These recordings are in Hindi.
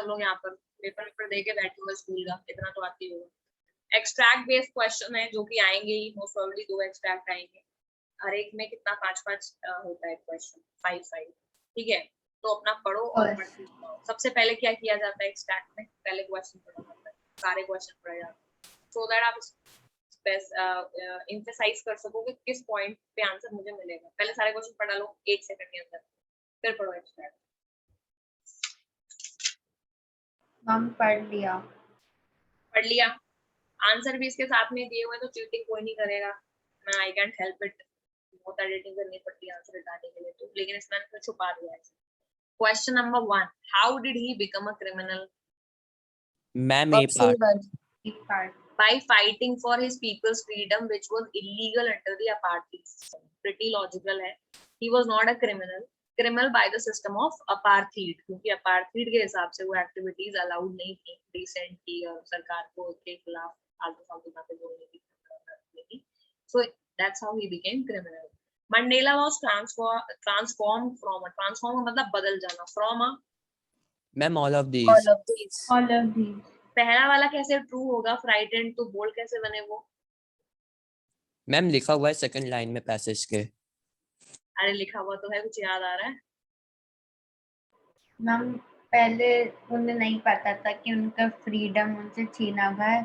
सब लोग यहाँ पर पेपर दे के बैठे हुए स्कूल का, इतना तो आती होगा। एक्सट्रैक्ट बेस्ड क्वेश्चन है जो कि आएंगे ही, मोस्ट प्रोबेबली 2 एक्सट्रैक्ट आएंगे, हर एक में कितना 5-5 होता है क्वेश्चन, 5-5, ठीक है। तो अपना पढ़ो और पढ़ते जाओ। सबसे पहले क्या किया जाता है एक्सट्रैक्ट में, पहले क्वेश्चन पढ़ा जाता है, सारे क्वेश्चन पढ़े जाते हैं, सो दैट आप एम्फसाइज कर सको कि किस पॉइंट पे आंसर मुझे मिलेगा। पहले सारे क्वेश्चन पढ़ा लो 1 सेकंड के अंदर, फिर पढ़ो एक्सट्रैक्ट। हम पढ़ लिया आंसर भी इसके साथ में दिए हुए, तो चीटिंग कोई नहीं करेगा। मैं आई कैंट हेल्प इट, बहुत एडिटिंग करनी पड़ती है आंसर हटाने के लिए, तो लेकिन इसमें तो छुपा दिया है। Question number 1, how did he become a criminal? Ma'am A part by fighting for his people's freedom, which was illegal under the apartheid system. Pretty logical है. He was not a criminal by the system of apartheid, क्योंकि apartheid के हिसाब से वो activities allowed नहीं थी decent की, और सरकार को के खिलाफ आलतू-फालतू बातें बोलने की। So that's how he became criminal. Mandela was transformed from मतलब बदल जाना, from a ma'am all of these पहला वाला कैसे ट्रू होगा, फ्राइटेंड तो बोल्ड कैसे बने वो? मैम लिखा हुआ है सेकंड लाइन में पैसेज के। अरे लिखा हुआ तो है, कुछ याद आ रहा है? मैम पहले उन्हें नहीं पता था कि उनका फ्रीडम उनसे छीना हुआ है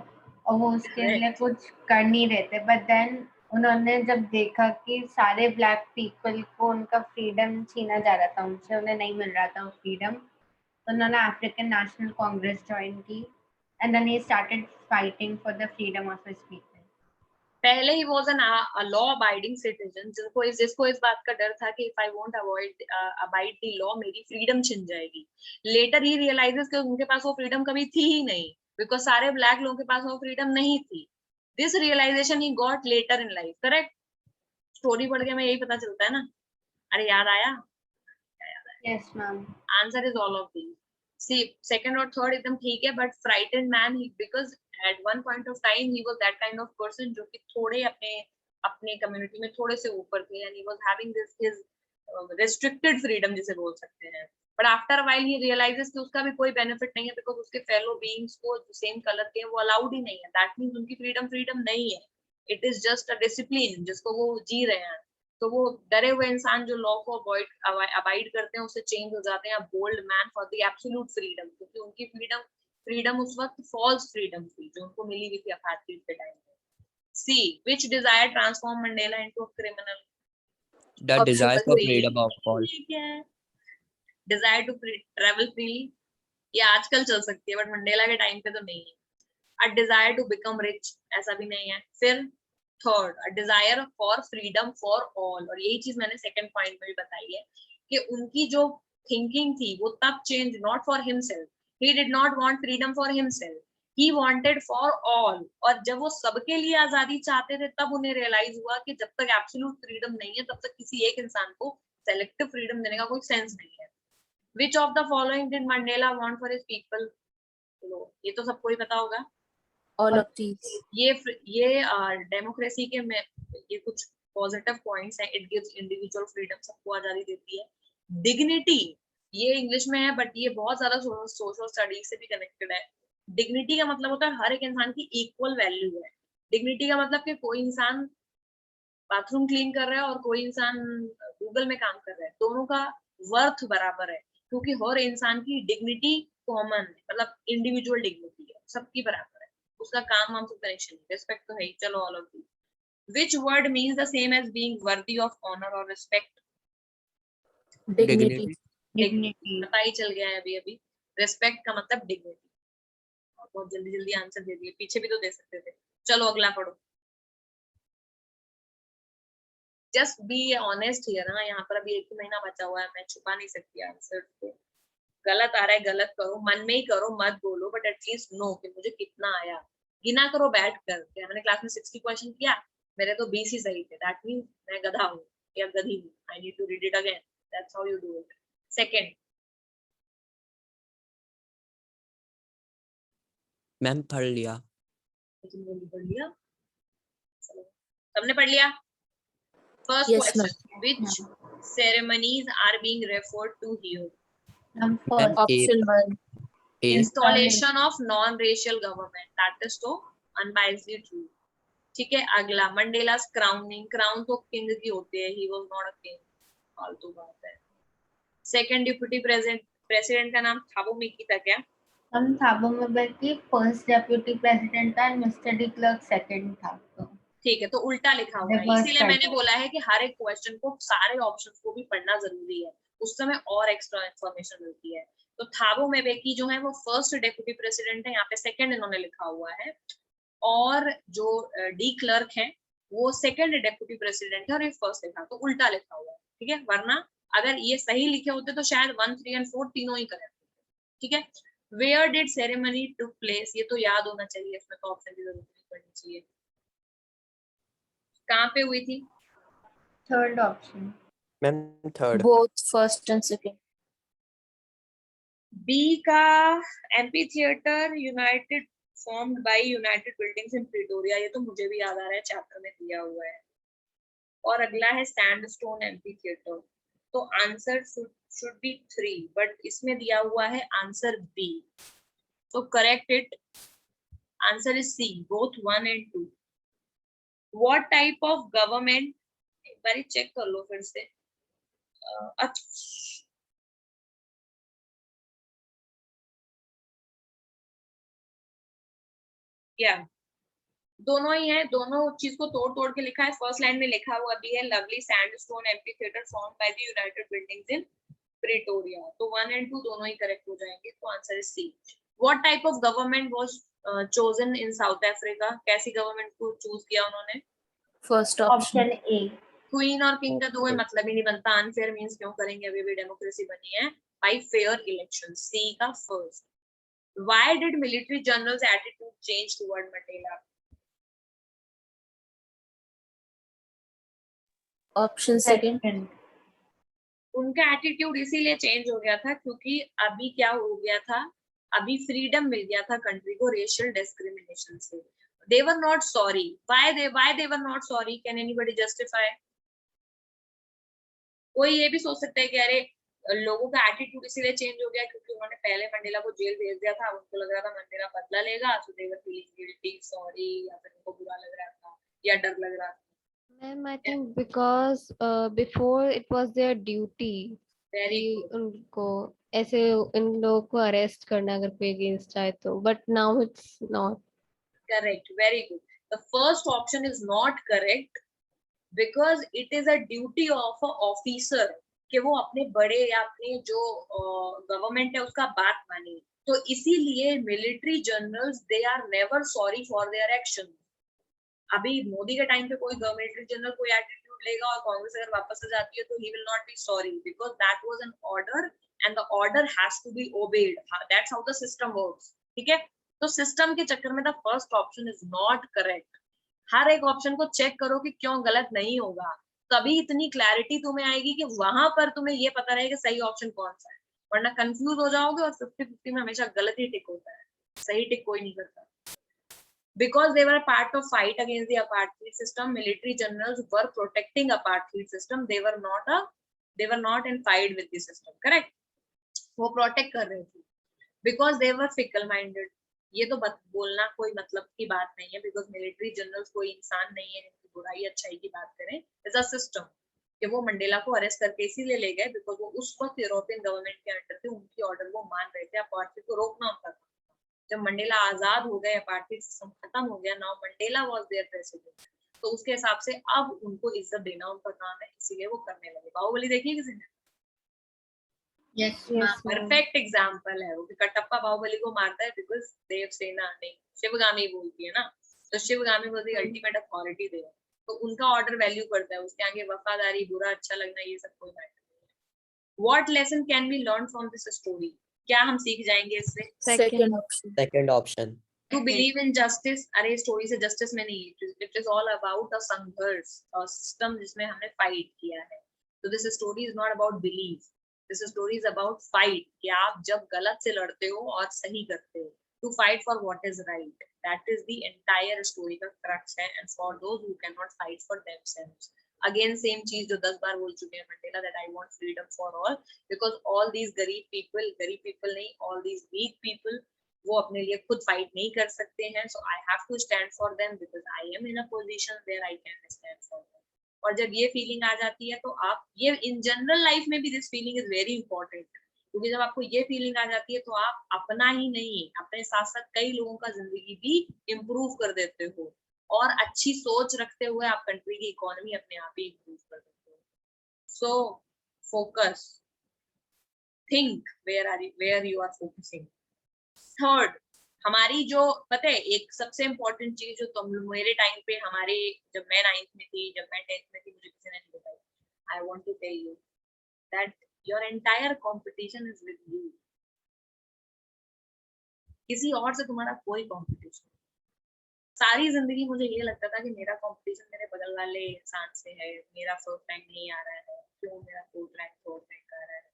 और वो उसके लिए कुछ कर नहीं रहे थे, बट देन उन्होंने जब देखा कि सारे ब्लैक पीपल को उनका फ्रीडम छीना जा रहा था उनसे, उन्हें नहीं मिल रहा था वो फ्रीडम, तो उन्होंने अफ्रीकन नेशनल कांग्रेस ज्वाइन की and then he started fighting for the freedom of his people. पहले ही was a law abiding citizen, जिसको इस बात का डर था कि if I won't abide the law, मेरी freedom छिन जाएगी। Later he realizes कि उनके पास वो freedom कभी थी ही नहीं, because सारे black लोगों के पास वो freedom नहीं थी। This realization he got later in life, correct? Story पढ़ के हमें यही पता चलता है ना। अरे याद आया? Yes ma'am. Answer is all of these. See, second or third एकदम ठीक है, but frightened man, because at one point of time he was that kind of person जो कि थोड़े अपने community में थोड़े से ऊपर थे, and he was having this his restricted freedom जिसे बोल सकते हैं, but after a while he realizes कि उसका भी कोई benefit नहीं है, because उसके fellow beings को same color के वो allowed ही नहीं है, that means उनकी freedom नहीं है, it is just a discipline जिसको वो जी रहे हैं। तो वो डरे हुए इंसान जो लॉ को अबाइड करते हैं उससे चेंज हो जाते हैं bold man for the absolute freedom, क्योंकि उनकी फ्रीडम उस वक्त फॉल्स फ्रीडम थी जो उनको मिली हुई थी अपार्थाइड के टाइम पे। See which desire transform Mandela into a criminal? The desire for freedom of all. Desire to travel freely, ये आजकल चल सकती है बट मंडेला के टाइम पे तो नहीं है। A desire to become rich, ऐसा भी नहीं है। फिर third, a desire for freedom for all, और यही चीज मैंने सेकंड पॉइंट में भी बताई है कि उनकी जो थिंकिंग थी वो तब change, not for himself, he did not want freedom for himself, he wanted for all. और जब वो सबके लिए आजादी चाहते थे तब उन्हें रियलाइज हुआ कि जब तक एब्सोल्यूट फ्रीडम नहीं है तब तक किसी एक इंसान को सेलेक्टिव फ्रीडम देने का कोई सेंस नहीं है। Which of the following did Mandela want for his people? ये तो सबको ही पता होगा। All of these. ये डेमोक्रेसी के में ये कुछ पॉजिटिव पॉइंट्स हैं। इट गिव्स इंडिविजुअल फ्रीडम, सबको आजादी देती है। डिग्निटी, ये इंग्लिश में है बट ये बहुत ज्यादा सोशल स्टडीज से भी कनेक्टेड है। डिग्निटी का मतलब होता है हर एक इंसान की इक्वल वैल्यू है। डिग्निटी का मतलब कि कोई इंसान बाथरूम क्लीन कर रहा है और कोई इंसान गूगल में काम कर रहा है, दोनों का वर्थ बराबर है, क्योंकि हर इंसान की डिग्निटी कॉमन है, मतलब इंडिविजुअल डिग्निटी है, सबकी बराबर है, उसका काम हम सब कनेक्शन है, रिस्पेक्ट तो है ही। चलो all of this. Which word means the same as being worthy of honor or respect? Dignity. पता ही चल गया है अभी। रिस्पेक्ट का मतलब डिग्निटी। बहुत जल्दी आंसर दे दिए, पीछे भी तो दे सकते थे। चलो अगला पढ़ो। जस्ट बी ऑनेस्ट हियर ना, यहाँ पर अभी 1 महीना बचा हुआ है, मैं छुपा नहीं सकती आंसर को। गलत आ रहा है गलत करो, मन में ही करो, मत बोलो, बट एटलीस्ट नो कि मुझे कितना आया। गिना करो बैठ कर, क्या मैंने क्लास में 60 क्वेश्चन किया, मेरे तो 20 ही सही थे, दैट मींस मैं गधा हूँ या गधी हूँ। I need to read it again, that's how you do it. Second, ma'am पढ़ लिया। पढ़ लिया, सबने पढ़ लिया। First Yes, question, which ceremonies are being referred to here? Option 1. A. Installation of non racial government, that is तो अनबायस्डली ट्रू। ठीक है, अगला मंडेलास क्राउनिंग, क्राउन तो किंग की होती है, he was not a king, फालतू बात है। सेकंड डिप्यूटी प्रेसिडेंट का नाम थाबो मिकी था क्या? हम थाबो की फर्स्ट डेप्यूटी प्रेसिडेंट था, मिस्टर डी क्लर्क सेकंड था। तो ठीक है, तो उल्टा लिखा हुआ है, Reverse इसीलिए कर मैंने दो। बोला है कि हर एक क्वेश्चन को, सारे ऑप्शंस को भी पढ़ना जरूरी है, उस समय और एक्स्ट्रा इन्फॉर्मेशन मिलती है। तो थाबो मेबेकी जो है वो फर्स्ट डेप्यूटी प्रेसिडेंट है, यहाँ पे सेकंड इन्होंने लिखा हुआ है, और जो डी क्लर्क है वो सेकंड डेप्यूटी प्रेसिडेंट है और ये फर्स्ट लिखा, तो उल्टा लिखा हुआ है। ठीक है, वरना अगर ये सही लिखे होते तो शायद 1, 3 एंड 4 तीनों ही करेक्ट होते। ठीक है, where did ceremony took place, ये तो याद होना चाहिए, इसमें तो ऑप्शन की जरूरत नहीं पड़नी चाहिए। कहाँ पे हुई थी? Third option. Ma'am third. both first and second. B का amphitheatre united formed by united buildings in Pretoria, ये तो मुझे भी याद आ रहा है, चैप्टर में दिया हुआ है। और अगला है सैंडस्टोन एम्पी थिएटर, तो आंसर शुड बी 3, बट इसमें दिया हुआ है आंसर बी, तो correct it, answer is C, both 1 and 2। What type of government, एक बार चेक कर लो फिर से। क्या दोनों ही है, दोनों चीज को तोड़ तोड़ के लिखा है। फर्स्ट लाइन में लिखा हुआ भी है lovely sandstone amphi theatre formed by the United buildings in Pretoria, तो 1 and 2 दोनों ही करेक्ट हो जाएंगे, तो answer is C. What type of government was chosen in South Africa, कैसी गवर्नमेंट को चूज किया उन्होंने? First option. Option A. Queen और किंग का तो कोई मतलब ही नहीं बनता, अनफेयर मींस क्यों करेंगे, अभी भी डेमोक्रेसी बनी है बाय फेयर इलेक्शन, सी का first. Why did military generals attitude change toward Mandela? Option second. उनका एटीट्यूड इसीलिए चेंज हो गया था क्योंकि अभी क्या हो गया था, अभी फ्रीडम मिल गया था कंट्री को रेशियल डिस्क्रिमिनेशन से। They were not sorry, why they were not sorry, can anybody justify? कोई ये भी सोच सकता है कि अरे लोगों का एटीट्यूड इसीलिए चेंज हो गया क्योंकि उन्होंने पहले मंडेला को जेल भेज दिया था, उनको लग रहा था मंडेला बदला लेगा, सो दे वर फीलिंग गिल्टी, सॉरी, या फिर उनको बुरा लग रहा था या डर लग रहा था। Ma'am, I think because before it was their duty very कि गुड, उनको ऐसे इन लोगों को अरेस्ट करना अगर कोई अगेंस्ट आए तो, but now it's not. Correct, very good. The first option is not correct because it is a duty of a officer कि वो अपने बड़े या अपने जो गवर्नमेंट है उसका बात माने, तो इसीलिए military generals they are never sorry for their action. अभी मोदी के टाइम पे कोई मिलिट्री जनरल कोई एटीट्यूड लेगा और कांग्रेस अगर वापस आ जाती है तो he will not be sorry because that was an order and the order has to be obeyed, that's how the system works. ठीक है, तो सिस्टम के चक्कर में the first option is not correct. हर एक ऑप्शन को चेक करो कि क्यों गलत नहीं होगा, तभी इतनी क्लैरिटी तुम्हें आएगी कि वहां पर तुम्हें ये पता रहेगा सही ऑप्शन कौन सा है, वरना कंफ्यूज हो जाओगे और 50-50 में हमेशा गलत ही टिक होता है, सही टिक कोई नहीं करता। Because they were a part of fight against the apartheid system, military generals were protecting apartheid system, they were not in fight with the system, correct? वो प्रोटेक्ट कर रहे थे because they were fickle minded. ये तो बोलना कोई मतलब की बात नहीं है बिकॉज मिलिट्री जनरल्स कोई इंसान नहीं है जिनकी बुराई अच्छाई की बात करें, इज अ सिस्टम कि वो मंडेला को अरेस्ट करके इसीलिए ले गए बिकॉज वो उस वक्त यूरोपियन गवर्नमेंट के अंडर थे, उनकी ऑर्डर वो मान रहे थे, अपार्थाइड को रोकना उनका था। जब मंडेला आजाद हो गए, अपार्थाइड सिस्टम खत्म हो गया, now Mandela was their president, तो उसके हिसाब से अब उनको इज्जत देना उनका काम है, इसीलिए वो करने लगे। बाहुबली देखिए किसी ने? Yes Yes, ma'am. Perfect example है वो कि कटप्पा बाहुबली को मारता है बिकॉज देवसेना नहीं, शिवगामी बोलती है ना, तो Sivagami was the ultimate authority there, तो उनका ऑर्डर वैल्यू करता है, उसके आगे वफादारी, बुरा अच्छा लगना, ये सब कोई मैटर नहीं है। What lesson can be learn from this story, क्या हम सीख जाएंगे इससे? Second option. Second option. To believe in justice, अरे स्टोरी से जस्टिस में नहीं, it is all about a संघर्ष, अ सिस्टम जिसमें हमने फाइट किया है, तो this story is not about believe, this story is about fight, कि आप जब गलत से लड़ते हो और सही करते हो, to fight for what is right, that is the entire story का क्रक्स है, and for those who can not fight for themselves, again same चीज जो 10 बार बोल चुके हैं Mandela, that I want freedom for all, because all these गरीब पीपल नहीं, ऑल दीज वीक पीपल, वो अपने लिए खुद फाइट नहीं कर सकते हैं, so I have to stand for them because I am in a position where I can stand for them. और जब ये फीलिंग आ जाती है तो आप ये इन जनरल लाइफ में भी this feeling is very important, क्योंकि जब आपको ये फीलिंग आ जाती है तो आप अपना ही नहीं अपने साथ साथ कई लोगों का जिंदगी भी इम्प्रूव कर देते हो, और अच्छी सोच रखते हुए आप कंट्री की इकोनॉमी अपने आप ही इम्प्रूव कर देते हो। So focus, think where you are focusing. Third, हमारी जो पता है एक सबसे इम्पोर्टेंट चीज जो तुम मेरे टाइम पे, हमारे जब मैं 9th में थी, जब मैं 10th में थी, मुझे किसी ने नहीं बताई, I want to tell you that your entire competition is with you. किसी और से तुम्हारा कोई कंपटीशन। सारी जिंदगी मुझे ये लगता था कि मेरा कंपटीशन मेरे बगल वाले इंसान से है, मेरा फर्स्ट रैंक नहीं आ रहा है, क्यों मेरा फोर्थ रैंक आ रहा है।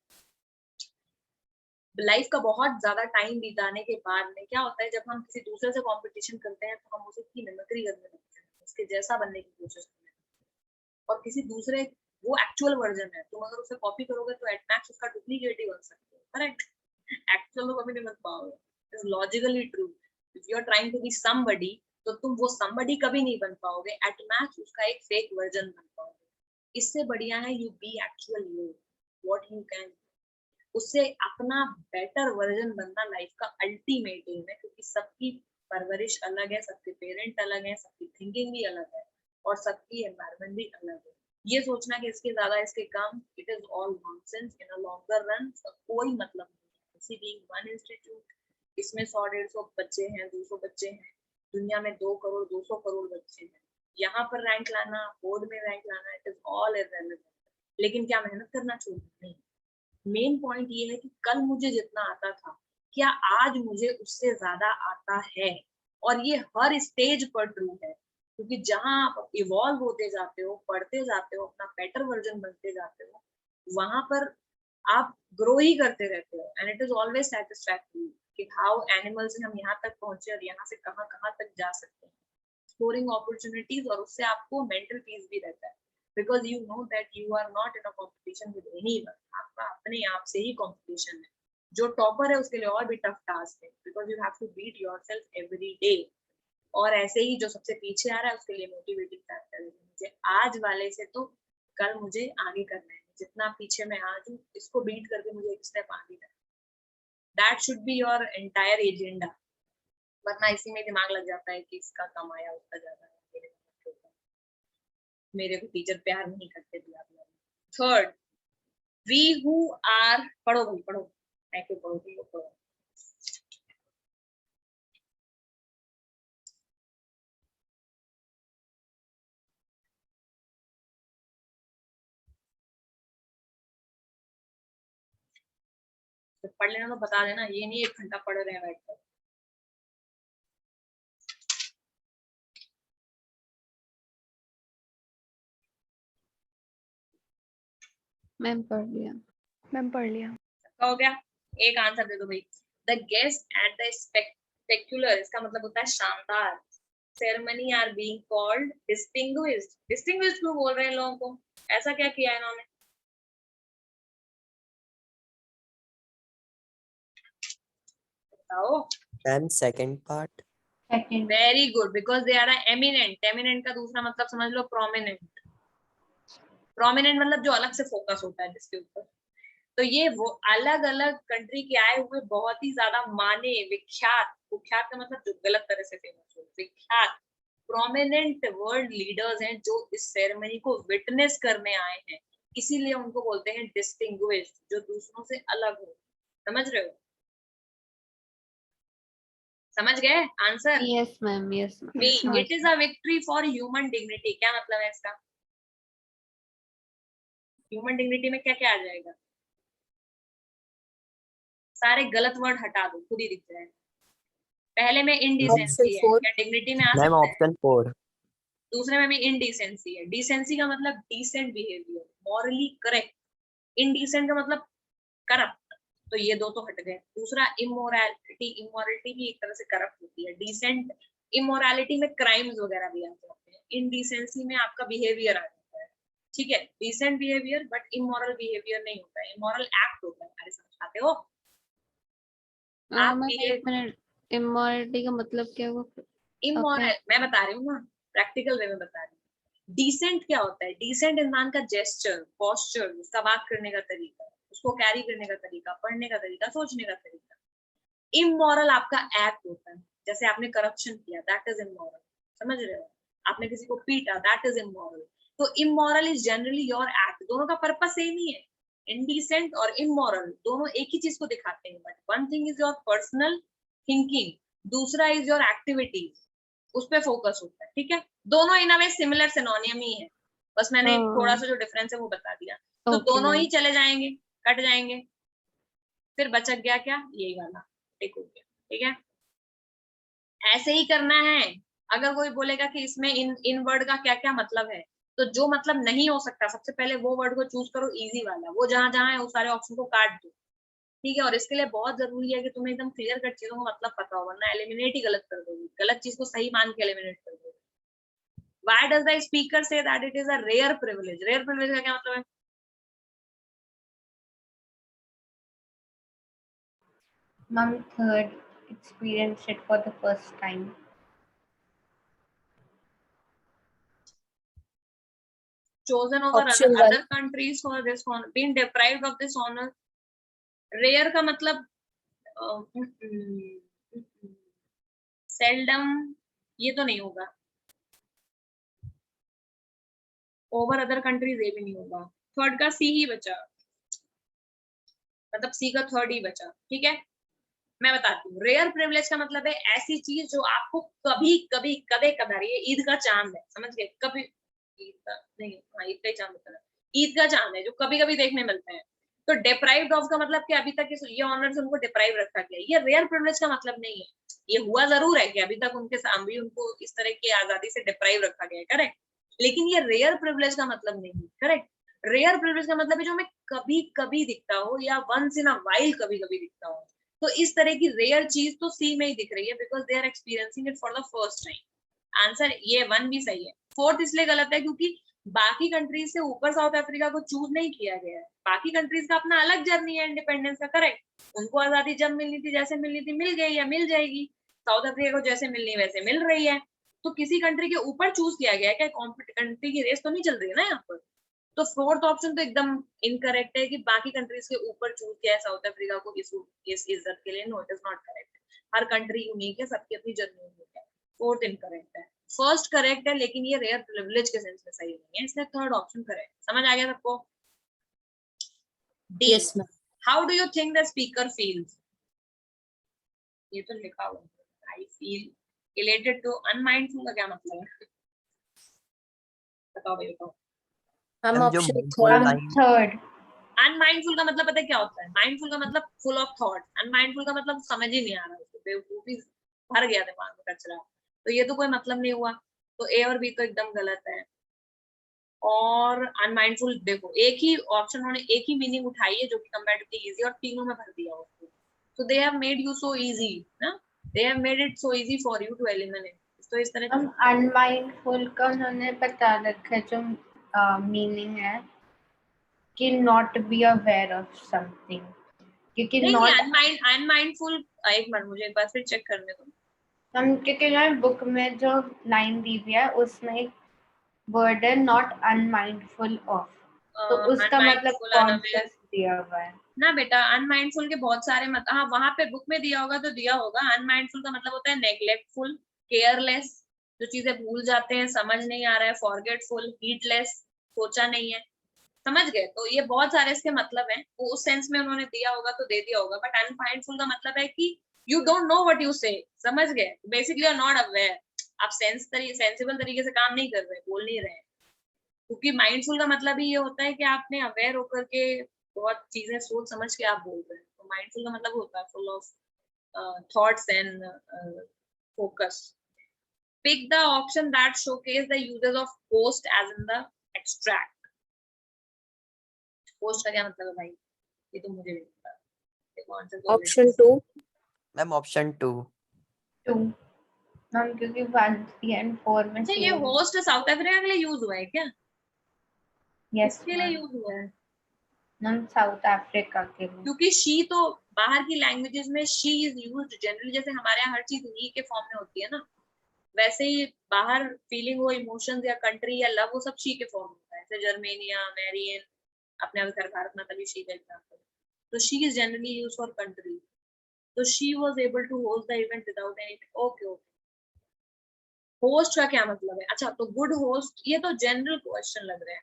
लाइफ का बहुत ज्यादा टाइम बिताने के बाद में क्या होता है, जब हम किसी दूसरे से कंपटीशन करते हैं तो हम उसकी मिमिक्री करने लगते हैं, उसके जैसा बनने की कोशिश करते हैं, और किसी दूसरे वो एक्चुअल वर्जन है, तुम अगर उसे कॉपी करोगे तो एट मैक्स उसका डुप्लीकेट ही बन सकते हो, करेक्ट? एक्चुअल तो कभी नहीं बन पाओगे, it's logically true. If you are trying to be somebody तो तुम वो समबडी कभी नहीं बन पाओगे, एट मैक्स उसका एक फेक वर्जन बन पाओगे। इससे बढ़िया है you B actual you, what you can, उससे अपना बेटर वर्जन बनना लाइफ का अल्टीमेट एम है, क्योंकि सबकी परवरिश अलग है, सबके पेरेंट अलग है, सबकी थिंकिंग भी अलग है, और सबकी एनवायरनमेंट भी अलग है। ये सोचना कि इसके ज्यादा इसके कम, it is all nonsense in a longer run, कोई मतलब नहीं। इसी बीइंग वन इंस्टीट्यूट, इसमें 100-150 बच्चे हैं, 200 बच्चे हैं, दुनिया में 2 करोड़ 200 करोड़ बच्चे हैं, यहाँ पर रैंक लाना, बोर्ड में रैंक लाना, इट इज ऑल इररेलेवेंट। लेकिन क्या मेहनत करना चाहिए? नहीं। मेन पॉइंट ये है कि कल मुझे जितना आता था, क्या आज मुझे उससे ज्यादा आता है? और ये हर स्टेज पर ट्रू है, क्योंकि जहां आप इवॉल्व होते जाते हो, पढ़ते जाते हो, अपना बेटर वर्जन बनते जाते हो, वहां पर आप ग्रो ही करते रहते हो, and it is always satisfactory कि हाउ एनिमल से हम यहाँ तक पहुंचे और यहाँ से कहाँ कहाँ तक जा सकते हैं, एक्सप्लोरिंग अपॉर्चुनिटीज, और उससे आपको मेंटल पीस भी रहता है, because you know that you are not in a competition with anyone, आपका अपने आप से ही कंपटीशन है। जो टॉपर है उसके लिए और भी टफ टास्क है, because you have to beat yourself every day, और ऐसे ही जो सबसे पीछे आ रहा है उसके लिए मोटिवेटिंग फैक्टर है, मुझे आज वाले से तो कल मुझे आगे करना है, जितना पीछे मैं आज हूँ इसको बीट करके मुझे एक स्टेप आगे करना है। That should be your entire agenda, वरना इसी में दिमाग लग जाता है कि इसका कम आया उसका ज्यादा है, मेरे को टीचर प्यार नहीं करते दिया। थर्ड, वी हु आर, पढ़ो भाई पढ़ो, मैं क्यों पढ़ो, तुम लोग पढ़ो। तो पढ़ लेना तो बता देना, ये नहीं 1 घंटा पढ़ रहे हैं बैठकर। मैम पढ़ लिया। मैम पढ़ लिया। सबका हो गया? एक आंसर दे दो भाई। The guest at the spectacular, इसका मतलब होता है शानदार, ceremony are being called distinguished. Distinguished क्यों बोल रहे हैं लोगों को? ऐसा क्या किया है इन्होंने? बताओ। Ma'am second part. Second. Very good, because they are eminent. Eminent का दूसरा मतलब समझ लो प्रोमिनेंट। प्रोमिनेंट मतलब जो अलग से फोकस होता है जिसके ऊपर। तो ये वो अलग अलग कंट्री के आए हुए बहुत ही ज्यादा माने, विख्यात, कुख्यात का मतलब जो गलत तरह से फेमस हो, विख्यात प्रोमिनेंट वर्ल्ड लीडर्स हैं जो इस सेरेमनी को विटनेस करने आए हैं, इसीलिए उनको बोलते हैं डिस्टिंग्विश्ड, जो दूसरों से अलग हो। समझ रहे हो? समझ गए answer? Yes ma'am, yes ma'am. B, it is a victory for human dignity. क्या मतलब है इसका? ह्यूमन डिग्निटी में क्या क्या आ जाएगा? सारे गलत वर्ड हटा दो, खुद ही दिख जाएगा। पहले में इनडिसेंसी है, क्या डिग्निटी में आ मैम सकता है? ऑप्शन 4। दूसरे में भी इनडिसेंसी है। डिसेंसी का मतलब decent behaviour, morally correct. Indecent का मतलब करप्ट, तो ये दो तो हट गए। दूसरा इमोरलिटी, इमोरलिटी भी एक तरह से करप्ट होती है। डिसेंट, इमोरलिटी में क्राइम्स वगैरह भी आ जाते हैं, इनडिसेंसी में आपका बिहेवियर आ जाता है। ठीक है, decent behaviour but immoral behaviour नहीं होता है, इमोरल एक्ट होता है, अरे समझ पाते हो आप मैम ये एक मिनट, इमोरलिटी का मतलब क्या हुआ? इमोरल मैं बता रही हूँ ना, प्रैक्टिकल वे में बता रही हूँ। डिसेंट क्या होता है? डिसेंट इंसान का जेस्चर, पोस्चर, उसका बात करने का तरीका, उसको कैरी करने का तरीका, पढ़ने का तरीका, सोचने का तरीका। इमोरल आपका एक्ट होता है, जैसे आपने करप्शन किया, दैट इज इमोरल, समझ रहे हो? आपने किसी को पीटा, दैट इज इमोरल। तो immoral is generally your act, दोनों का पर्पस सेम ही है। इनडिसेंट और इमोरल दोनों एक ही चीज को दिखाते हैं, but one thing is your personal thinking, दूसरा इज योर एक्टिविटीज, उस पे फोकस होता है, ठीक है? दोनों इन अ वे सिमिलर सिनोनियम ही है, बस मैंने थोड़ा सा जो डिफरेंस है वो बता दिया। तो दोनों ही चले जाएंगे, कट जाएंगे, फिर बच गया क्या? यही वाला टिक हो गया, ठीक है? ऐसे ही करना है। अगर कोई बोलेगा कि इसमें इन वर्ड का क्या क्या मतलब है, तो जो मतलब नहीं हो सकता सबसे पहले वो वर्ड को चूज करो, इजी वाला, वो जहां जहां है उस सारे ऑप्शन को काट दो, ठीक है? और इसके लिए बहुत जरूरी है कि तुम्हें एकदम क्लियर कट चीजों का मतलब पता हो, वरना एलिमिनेट ही गलत कर दोगे, गलत चीज को सही मान के एलिमिनेट कर दोगे। Why does the speaker say that it is a rare privilege? Rare privilege का क्या मतलब है? Mom third experienced it for the first time. Chosen over Option other countries for this honor, being deprived of this honor. Rare का मतलब seldom, ये तो नहीं होगा। ओवर अदर कंट्रीज ये भी नहीं होगा। थर्ड का सी ही बचा, मतलब सी का थर्ड ही बचा, ठीक है? मैं बताती हूँ, रेयर प्रिविलेज का मतलब है ऐसी चीज जो आपको कभी कभी कदे कदार, ये ईद का चांद है, समझ गए? कभी ईद का नहीं, हाँ ईद का ही चांद होता है, ईद का चांद है जो कभी कभी देखने मिलते हैं। तो डिप्राइव्ड ऑफ का मतलब कि अभी तक ये ऑनर्स उनको डिप्राइव रखा गया, ये रेयर प्रिविलेज का मतलब नहीं है। ये हुआ जरूर है कि अभी तक उनके सामने उनको इस तरह की आजादी से डिप्राइव रखा गया है, करेक्ट, लेकिन ये रेयर प्रिविलेज का मतलब नहीं है, करेक्ट? रेयर प्रिविलेज का मतलब है जो हमें कभी कभी दिखता हो या वंस इन अ वाइल कभी कभी दिखता हो। तो इस तरह की रेयर चीज तो सी में ही दिख रही है, because they are experiencing it for the first time. Answer ये वन भी सही है। फोर्थ इसलिए गलत है क्योंकि बाकी कंट्रीज से ऊपर साउथ अफ्रीका को चूज नहीं किया गया है, बाकी कंट्रीज का अपना अलग जर्नी है इंडिपेंडेंस का, करेक्ट? उनको आजादी जब मिलनी थी, जैसे मिलनी थी मिल गई या मिल जाएगी, साउथ अफ्रीका को जैसे मिलनी वैसे मिल रही है। तो किसी कंट्री के ऊपर चूज किया गया है क्या? कंट्री की रेस तो नहीं चल रही है ना यहाँ पर। तो फोर्थ ऑप्शन तो एकदम इनकरेक्ट है कि बाकी कंट्रीज के ऊपर चूज किया है साउथ अफ्रीका को इस इज्जत के लिए। No, it is not correct. हर कंट्री यूनिक है, सबकी अपनी जर्नी यूनिक है। फोर्थ इनकरेक्ट है, फर्स्ट करेक्ट है, लेकिन ये रेयर प्रिविलेज के सेंस में सही नहीं है, इसलिए थर्ड ऑप्शन करेक्ट। समझ आ गया सबको? D, Yes, ma'am. How do you think the speaker feels? ये तो लिखा हुआ है, I feel related to unmindful का क्या मतलब है? बताओ भाई बताओ। हम मैम जो option mindful third. time, Third. Unmindful का मतलब पता है क्या होता है? माइंडफुल का मतलब फुल ऑफ थॉट, अनमाइंडफुल का मतलब समझ ही नहीं आ रहा, उसको बेवकूफी भर गया दिमाग में कचरा, तो ये तो कोई मतलब नहीं हुआ। तो ए और बी तो एकदम गलत है। और अनमाइंडफुल देखो, एक ही ऑप्शन उन्होंने एक ही मीनिंग उठाई है जो कि कंपैरेटिवली इजी, और तीनों में भर दिया उसको। So they have made you so easy ना, they have made it so easy for you to eliminate. तो इस तरह हम अनमाइंडफुल का उन्होंने बता रखा है, जो मीनिंग है कि not be aware of something, क्योंकि नहीं, नॉट अनमाइंडफुल, एक मिनट मुझे एक बार फिर चेक करने दो। हम, क्योंकि जो बुक में जो लाइन दी हुई है उसमें एक वर्ड है नॉट अनमाइंडफुल ऑफ, तो उसका मतलब अनमाइंडफुल कॉन्शियस दिया हुआ है ना बेटा, अनमाइंडफुल के बहुत सारे हाँ वहां पे बुक में दिया होगा तो दिया होगा। अनमाइंडफुल का मतलब होता है नेग्लेक्टफुल, केयरलेस, जो चीजें भूल जाते हैं, समझ नहीं आ रहा है, फॉरगेटफुल, हीडलेस, सोचा नहीं है, समझ गए? तो ये बहुत सारे इसके मतलब हैं, वो उस सेंस में उन्होंने दिया होगा तो दे दिया होगा। बट अनमाइंडफुल का मतलब है कि you don't know what you say, समझ गए? Basically you are not aware, आप सेंसिबल तरीके से काम नहीं कर रहे, बोल नहीं रहे। क्योंकि माइंडफुल का मतलब ही ये होता है कि आपने अवेयर होकर के बहुत चीजें सोच समझ के आप बोल रहे हैं। तो माइंडफुल का मतलब होता है full of thoughts and focus. Pick the option that showcase the uses of post as in the extract. Post का क्या मतलब है भाई? ये तो मुझे नहीं पता। देखो आंसर तो Option 2. Ma'am option 2। 2 हम, क्योंकि 1, 3 and 4 में अच्छा, ये सेम। होस्ट साउथ अफ्रीका के लिए यूज हुआ है क्या? यस किसके लिए यूज हुआ है? मैम साउथ अफ्रीका के लिए। क्योंकि शी तो बाहर की लैंग्वेजेस में शी इज यूज्ड जनरली, जैसे हमारे यहाँ हर चीज ही के फॉर्म में होती है ना, वैसे ही बाहर फीलिंग हो, इमोशंस या कंट्री या लव, वो सब शी के फॉर्म में होता है, जैसे जर्मेनिया, मेरियन, अपने अभी सरकार अपना तभी शी का एग्जांपल। तो she is generally used for country. तो she was able to host the event without anything. Okay okay, host का क्या मतलब है? अच्छा, तो गुड होस्ट, ये तो जनरल क्वेश्चन लग रहा है।